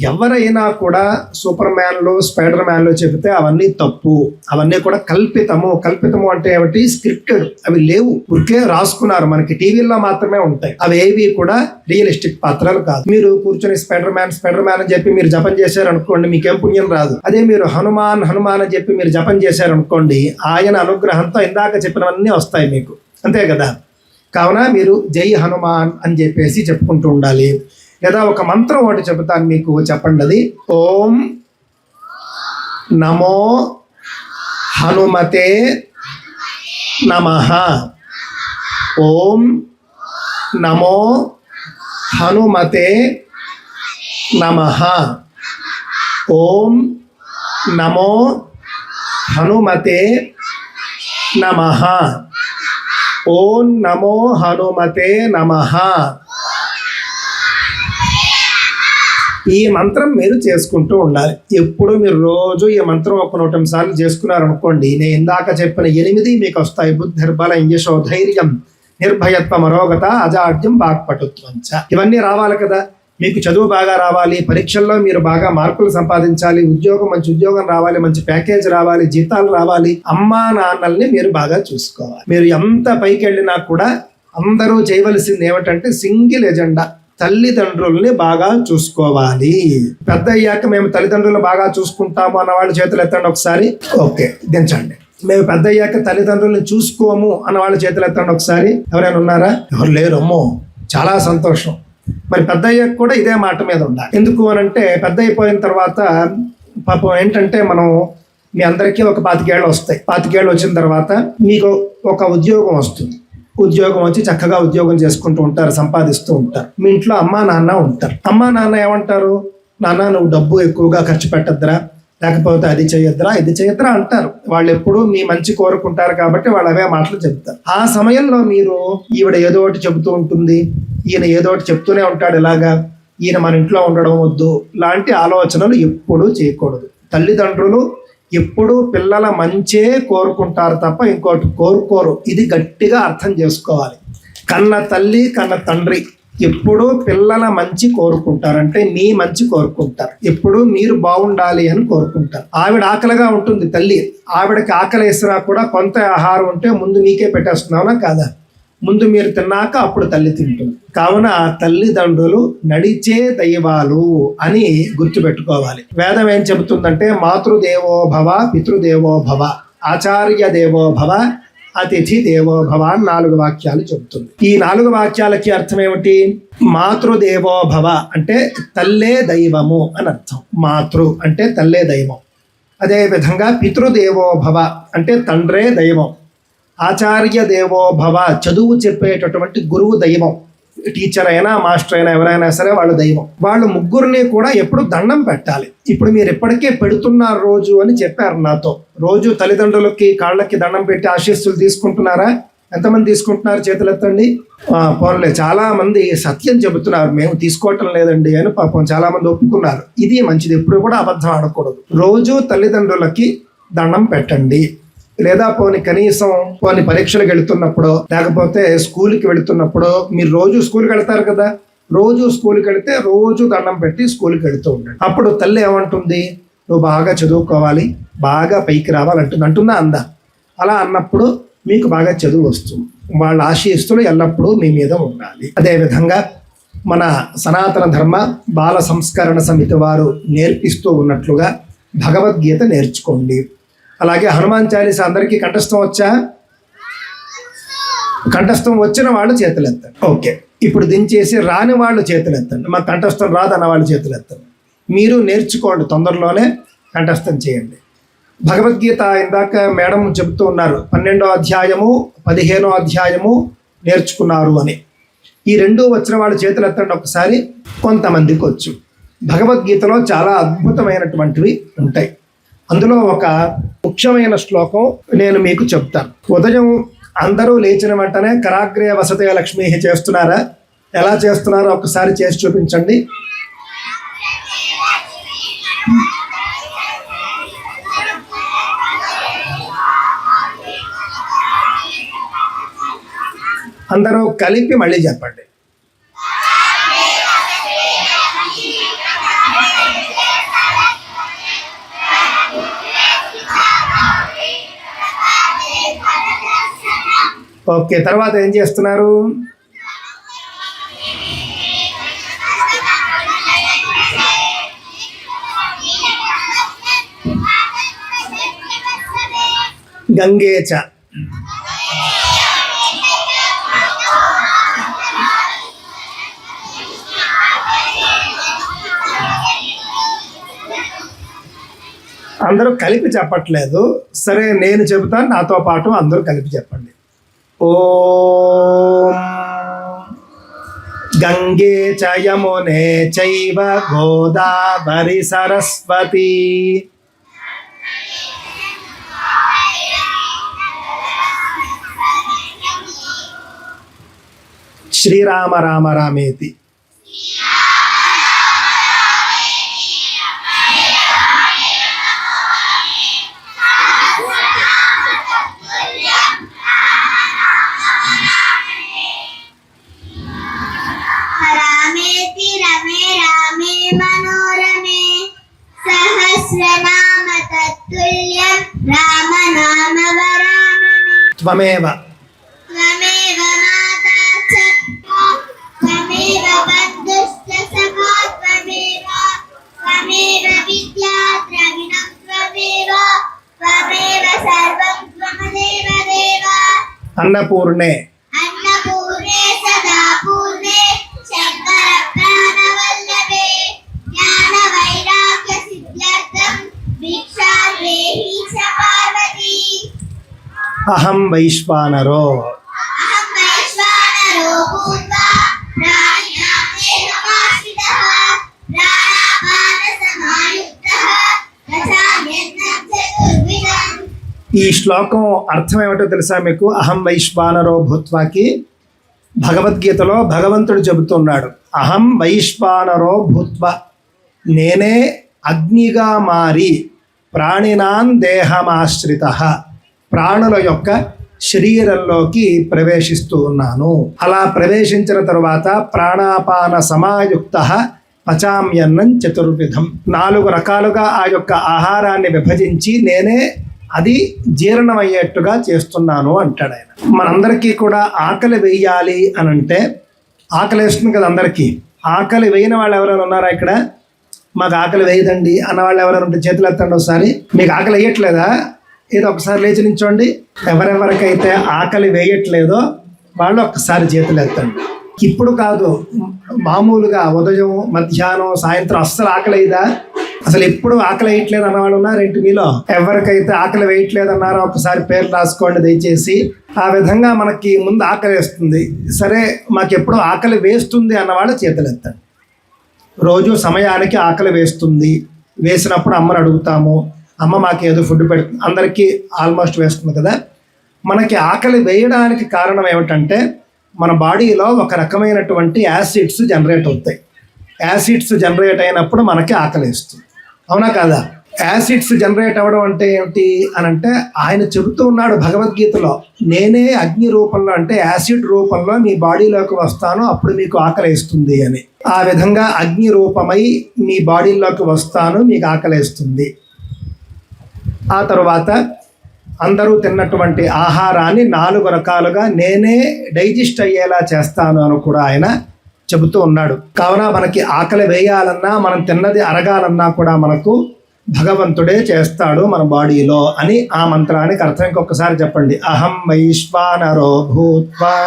ఎవరైనా కూడా సూపర్ మ్యాన్లు, స్పైడర్ మ్యాన్లు చెబితే అవన్నీ తప్పు, అవన్నీ కూడా కల్పితము అంటే ఏమిటి? స్క్రిప్టెడ్. అవి లేవు, ఊరికే రాసుకున్నారు. మనకి టీవీల్లో మాత్రమే ఉంటాయి. అవి ఏవి కూడా రియలిస్టిక్ పాత్రలు కాదు. మీరు కూర్చొని స్పైడర్ మ్యాన్ అని చెప్పి మీరు జపం చేశారనుకోండి, మీకేం పుణ్యం రాదు. అదే మీరు హనుమాన్ అని చెప్పి మీరు జపం చేశారనుకోండి, ఆయన అనుగ్రహంతో ఇందాక చెప్పినవన్నీ వస్తాయి మీకు. అంతే కదా? కావున మీరు జై హనుమాన్ అని చెప్పేసి చెప్పుకుంటూ ఉండాలి. లేదా ఒక మంత్రం ఒకటి చెబుతాను మీకు, చెప్పండి. అది ఓం నమో హనుమతే నమః. ఓం నమో హనుమతే నమః. ఓం నమో హనుమతే నమః. ఓం నమో హనుమతే నమః. ఈ మంత్రం మీరు చేసుకుంటూ ఉండాలి. ఎప్పుడు మీరు రోజు ఈ మంత్రం ఒక 108 సార్లు చేసుకున్నారనుకోండి, నేను ఇందాక చెప్పిన 8 మీకు వస్తాయి. బుద్ధిర్బలం యశోధైర్యం నిర్భయత్వం అరోగత అజాడ్యం వాక్పటుత్వం చ. ఇవన్నీ రావాలి కదా. మీకు చదువు బాగా రావాలి, పరీక్షల్లో మీరు బాగా మార్కులు సంపాదించాలి, మంచి ఉద్యోగం రావాలి, మంచి ప్యాకేజ్ రావాలి, జీతాలు రావాలి, అమ్మా నాన్నల్ని మీరు బాగా చూసుకోవాలి. మీరు ఎంత పైకి వెళ్ళినా కూడా అందరూ చేయవలసింది ఏమిటంటే సింగిల్ ఎజెండా, తల్లిదండ్రుల్ని బాగా చూసుకోవాలి. పెద్ద అయ్యాక మేము తల్లిదండ్రులు బాగా చూసుకుంటాము అన్న వాళ్ళ చేతులు ఎత్తండి ఒకసారి. ఓకే, దించండి. మేము పెద్ద అయ్యాక తల్లిదండ్రుల్ని చూసుకోము అన్న వాళ్ళ చేతులు ఎత్తండి ఒకసారి. ఎవరైనా ఉన్నారా? ఎవరు లేరు. అమ్మో, చాలా సంతోషం. మరి పెద్ద అయ్యాక కూడా ఇదే మాట మీద ఉండాలి. ఎందుకు అనంటే పెద్ద అయిపోయిన తర్వాత పాపం ఏంటంటే మనం మీ అందరికీ ఒక 25 ఏళ్ళు వస్తాయి. 25 ఏళ్ళు వచ్చిన తర్వాత మీకు ఒక ఉద్యోగం వస్తుంది. ఉద్యోగం వచ్చి చక్కగా ఉద్యోగం చేసుకుంటూ ఉంటారు, సంపాదిస్తూ ఉంటారు. మీ ఇంట్లో అమ్మా నాన్న ఉంటారు. అమ్మా నాన్న ఏమంటారు? నాన్న నువ్వు డబ్బు ఎక్కువగా ఖర్చు పెట్టద్దురా, లేకపోతే అది చేయొద్దురా, ఇది చేయొద్దురా అంటారు. వాళ్ళు ఎప్పుడూ మీ మంచి కోరుకుంటారు కాబట్టి వాళ్ళు అవే మాటలు చెప్తారు. ఆ సమయంలో మీరు ఈవిడ ఏదో ఒకటి చెబుతూ ఉంటుంది, ఈయన ఏదో ఒకటి చెప్తూనే ఉంటాడు, ఇలాగా ఈయన మన ఇంట్లో ఉండడం వద్దు లాంటి ఆలోచనలు ఎప్పుడూ చేయకూడదు. తల్లిదండ్రులు ఎప్పుడూ పిల్లల మంచే కోరుకుంటారు తప్ప ఇంకోటి కోరుకోరు. ఇది గట్టిగా అర్థం చేసుకోవాలి. కన్న తల్లి కన్న తండ్రి ఎప్పుడూ పిల్లల మంచి కోరుకుంటారంటే మీ మంచి కోరుకుంటారు. ఎప్పుడూ మీరు బాగుండాలి అని కోరుకుంటారు. ఆవిడ ఆకలిగా ఉంటుంది తల్లి, ఆవిడకి ఆకలి వేసినా కూడా కొంత ఆహారం ఉంటే ముందు మీకే పెట్టేస్తున్నావునా కాదా? ముందు మీరు తిన్నాక అప్పుడు తల్లి తింటుంది. కావున తల్లిదండ్రులు నడిచే దైవాలు అని గుర్తుపెట్టుకోవాలి. వేదం ఏం చెబుతుందంటే మాతృదేవో భవ, పితృదేవో భవ, ఆచార్య దేవో భవ, అతిథి దేవో భవ అని 4 వాక్యాలు చెబుతుంది. ఈ 4 వాక్యాలకి అర్థం ఏమిటి? మాతృదేవో భవ అంటే తల్లే దైవము అని అర్థం. మాతృ అంటే తల్లే దైవం. అదేవిధంగా పితృదేవో భవ అంటే తండ్రే దైవం. ఆచార్య దేవో భవ చదువు చెప్పేటటువంటి గురువు దైవం. టీచర్ అయినా మాస్టర్ అయినా ఎవరైనా సరే వాళ్ళు దైవం. వాళ్ళు ముగ్గురిని కూడా ఎప్పుడు దండం పెట్టాలి. ఇప్పుడు మీరు ఎప్పటికే పెడుతున్నారు రోజు అని చెప్పారు నాతో. రోజు తల్లిదండ్రులకి కాళ్ళకి దండం పెట్టి ఆశీస్సులు తీసుకుంటున్నారా? ఎంతమంది తీసుకుంటున్నారు? చేతులు ఎత్తండి. పోన్లే, చాలా మంది సత్యం చెబుతున్నారు, మేము తీసుకోవటం లేదండి అని పాపం చాలా మంది ఒప్పుకున్నారు. ఇది మంచిది. ఎప్పుడు కూడా అబద్ధం ఆడకూడదు. రోజు తల్లిదండ్రులకి దండం పెట్టండి. లేదా కనీసం పరీక్షలకు వెళుతున్నప్పుడు, లేకపోతే స్కూల్కి వెళుతున్నప్పుడు, మీరు రోజు స్కూల్కి వెళ్తారు కదా, రోజు స్కూల్కి వెళితే రోజు దండం పెట్టి స్కూల్కి వెళుతూ ఉండండి. అప్పుడు తల్లి ఏమంటుంది? నువ్వు బాగా చదువుకోవాలి, బాగా పైకి రావాలంటుంది. అంటుందా? అందా? అలా అన్నప్పుడు మీకు బాగా చదువు వస్తుంది. వాళ్ళ ఆశీస్సులు ఎల్లప్పుడూ మీ మీద ఉండాలి. అదేవిధంగా మన సనాతన ధర్మ బాల సంస్కరణ సమితి వారు నేర్పిస్తూ ఉన్నట్లుగా భగవద్గీత నేర్చుకోండి. అలాగే హనుమాన్ చాలీసా అందరికీ కంఠస్థం వచ్చా? కంఠస్థం వచ్చిన వాళ్ళు చేతులు ఎత్తండి. ఓకే, ఇప్పుడు దించేసి రాని వాళ్ళు చేతులు ఎత్తండి. మాకు కంఠస్థం రాదన్న వాళ్ళు చేతులు ఎత్తండి. మీరు నేర్చుకోండి, తొందరలోనే కంఠస్థం చేయండి. భగవద్గీత ఇందాక మేడం చెబుతూ ఉన్నారు, 12వ అధ్యాయము 15వ అధ్యాయము నేర్చుకున్నారు అని. ఈ 2 వచ్చిన వాళ్ళు చేతులు ఎత్తండి ఒకసారి. కొంతమందికి వచ్చు. భగవద్గీతలో చాలా అద్భుతమైనటువంటివి ఉంటాయి. అందులో ఒక ముఖ్యమైన శ్లోకం నేను మీకు చెప్తాను. ఉదయం అందరూ లేచిన వెంటనే కరాగ్రే వసతే లక్ష్మీ చేస్తున్నారా? ఎలా చేస్తున్నారో ఒకసారి చేసి చూపించండి. అందరూ కలిపి మళ్ళీ చెప్పండి. ఓకే, తర్వాత ఏం చేస్తున్నారు? గంగేచ. అందరూ కలిపి చెప్పట్లేదు. సరే, నేను చెబుతాను, నాతో పాటు అందరూ కలిపి చెప్పండి. ఓం గంగే చ యమునే చైవ గోదావరి సరస్వతి శ్రీరామ రామ రామేతి. మనోరమే సహస్రనామ తత్తుల్యం రామనామ వరాననే. త్వమేవ త్వమేవ మాతా చ త్వమేవ బంధుశ్చ సఖా త్వమేవ త్వమేవ విద్యా ద్రవిణం త్వమేవ త్వమేవ సర్వం త్వమదేవ దేవ. అన్నపూర్ణే అన్నపూర్ణే సదా పూర్ణే శంకర ప్రాణవల్లభే జ్ఞాన వైరాగ్య సిద్ధ్యర్థం భిక్షాదేహి చ పార్వతీ. అహం వైశ్వానరో అహం వైశ్వానరో భూత్వా ప్రాణినాం దేహమాశ్రితః ప్రాణాపాన సమాయుక్తః రసాయన్నం చతుర్విధం. ఈ శ్లోకం అర్థం ఏమిటో తెలుసా మీకు? అహం వైశ్వానరో భూత్వాకి భగవద్గీతలో భగవంతుడు చెబుతున్నాడు, అహం వైశ్వానరో భూత్వ, నేనే అగ్నిగా మారి ప్రాణినాన్ దేహమాశ్రిత, ప్రాణుల యొక్క శరీరంలోకి ప్రవేశిస్తూ ఉన్నాను. అలా ప్రవేశించిన తరువాత ప్రాణాపాన సమాయుక్త పచామ్యన్నం చతుర్విధం, 4 రకాలుగా ఆ యొక్క ఆహారాన్ని విభజించి నేనే అది జీర్ణమయ్యేట్టుగా చేస్తున్నాను అంటాడు ఆయన. మనందరికీ కూడా ఆకలి వేయాలి అని అంటే, ఆకలి వేస్తుంది కదా అందరికీ. ఆకలి వేయని వాళ్ళు ఎవరైనా ఉన్నారా ఇక్కడ? మాకు ఆకలి వేయదండి అన్న వాళ్ళు ఎవరైనా ఉంటే చేతులు ఎత్తండి ఒకసారి. మీకు ఆకలి వేయట్లేదా? ఏదో ఒకసారి లేచి నించోండి. ఎవరెవరికైతే ఆకలి వేయట్లేదో వాళ్ళు ఒక్కసారి చేతులు ఎత్తండి. ఇప్పుడు కాదు, మామూలుగా ఉదయం, మధ్యాహ్నం, సాయంత్రం అస్సలు ఆకలి అయ్యిదా? అసలు ఎప్పుడు ఆకలి వేయట్లేదు అన్నవాళ్ళు ఉన్నారేంటి మీలో? ఎవరికైతే ఆకలి వేయట్లేదు అన్నారో ఒకసారి పేర్లు రాసుకోండి దయచేసి. ఆ విధంగా మనకి ముందు ఆకలి వేస్తుంది, సరే మాకు ఎప్పుడు ఆకలి వేస్తుంది అన్నవాళ్ళు చేతులు ఎత్తండి. రోజు సమయానికి ఆకలి వేస్తుంది, వేసినప్పుడు అమ్మని అడుగుతాము, అమ్మ మాకు ఏదో ఫుడ్ పెడుతుంది, అందరికీ ఆల్మోస్ట్ వేస్తుంది కదా. మనకి ఆకలి వేయడానికి కారణం ఏమిటంటే, మన బాడీలో ఒక రకమైనటువంటి యాసిడ్స్ జనరేట్ అవుతాయి. యాసిడ్స్ జనరేట్ అయినప్పుడు మనకి ఆకలి వేస్తుంది, అవునా కాదా? యాసిడ్స్ జనరేట్ అవ్వడం అంటే ఏమిటి అని అంటే, ఆయన చెబుతూ ఉన్నాడు భగవద్గీతలో, నేనే అగ్ని రూపంలో అంటే యాసిడ్ రూపంలో మీ బాడీలోకి వస్తాను, అప్పుడు మీకు ఆకలి వేస్తుంది అని. ఆ విధంగా అగ్ని రూపమై మీ బాడీలోకి వస్తాను, మీకు ఆకలి వేస్తుంది. ఆ తర్వాత అందరూ తిన్నటువంటి ఆహారాన్ని 4 రకాలుగా నేనే డైజెస్ట్ అయ్యేలా చేస్తాను అని కూడా ఆయన చెబుతూ ఉన్నాడు. కావున మనకి ఆకలి వేయాలన్నా, మనం తిన్నది అరగాలన్నా కూడా మనకు భగవంతుడే చేస్తాడు మన బాడీలో అని ఆ మంత్రానికి అర్థం ఇంకొకసారి చెప్పండి. అహం వైశ్వానరో భూత్వా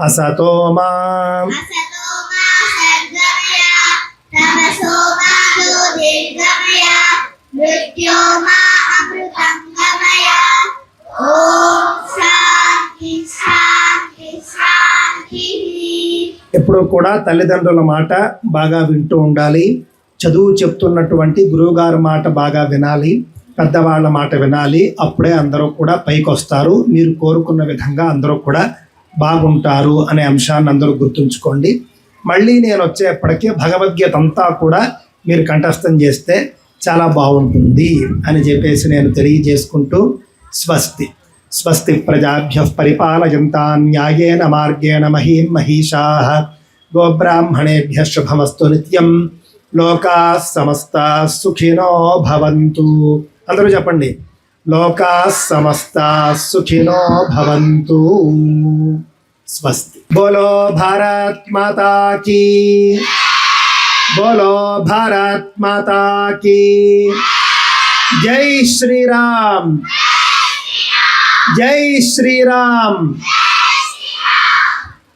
అసతో మా ఎప్పుడు కూడా తల్లిదండ్రుల మాట బాగా వింటూ ఉండాలి. చదువు చెప్తున్నటువంటి గురువుగారి మాట బాగా వినాలి, పెద్దవాళ్ళ మాట వినాలి. అప్పుడే అందరూ కూడా పైకి వస్తారు, మీరు కోరుకున్న విధంగా అందరూ కూడా బాగుంటారు అనే అంశాన్ని అందరూ గుర్తుంచుకోండి. మళ్ళీ నేను వచ్చేప్పటికీ భగవద్గీత అంతా కూడా మీరు కంఠస్థం చేస్తే చాలా బాగుంటుంది అని చెప్పేసి నేను తెలియజేసుకుంటూ స్వస్తి. స్వస్తి ప్రజాభ్యః పరిపాలయంతాం న్యాయేన మార్గేణ మహీం మహిషాః. గోబ్రాహ్మణేభ్యః శుభమస్తు నిత్యం. లోకాః సమస్తాః సుఖినో భవంతు. అందరూ చెప్పండి, లోకాః సమస్తాః సుఖినో భవంతు. స్వస్తి. బోలో భారత్ మాతా కీ, బోలో భారత్ మాతా కీ. జై శ్రీరామ్, జై శ్రీరామ్.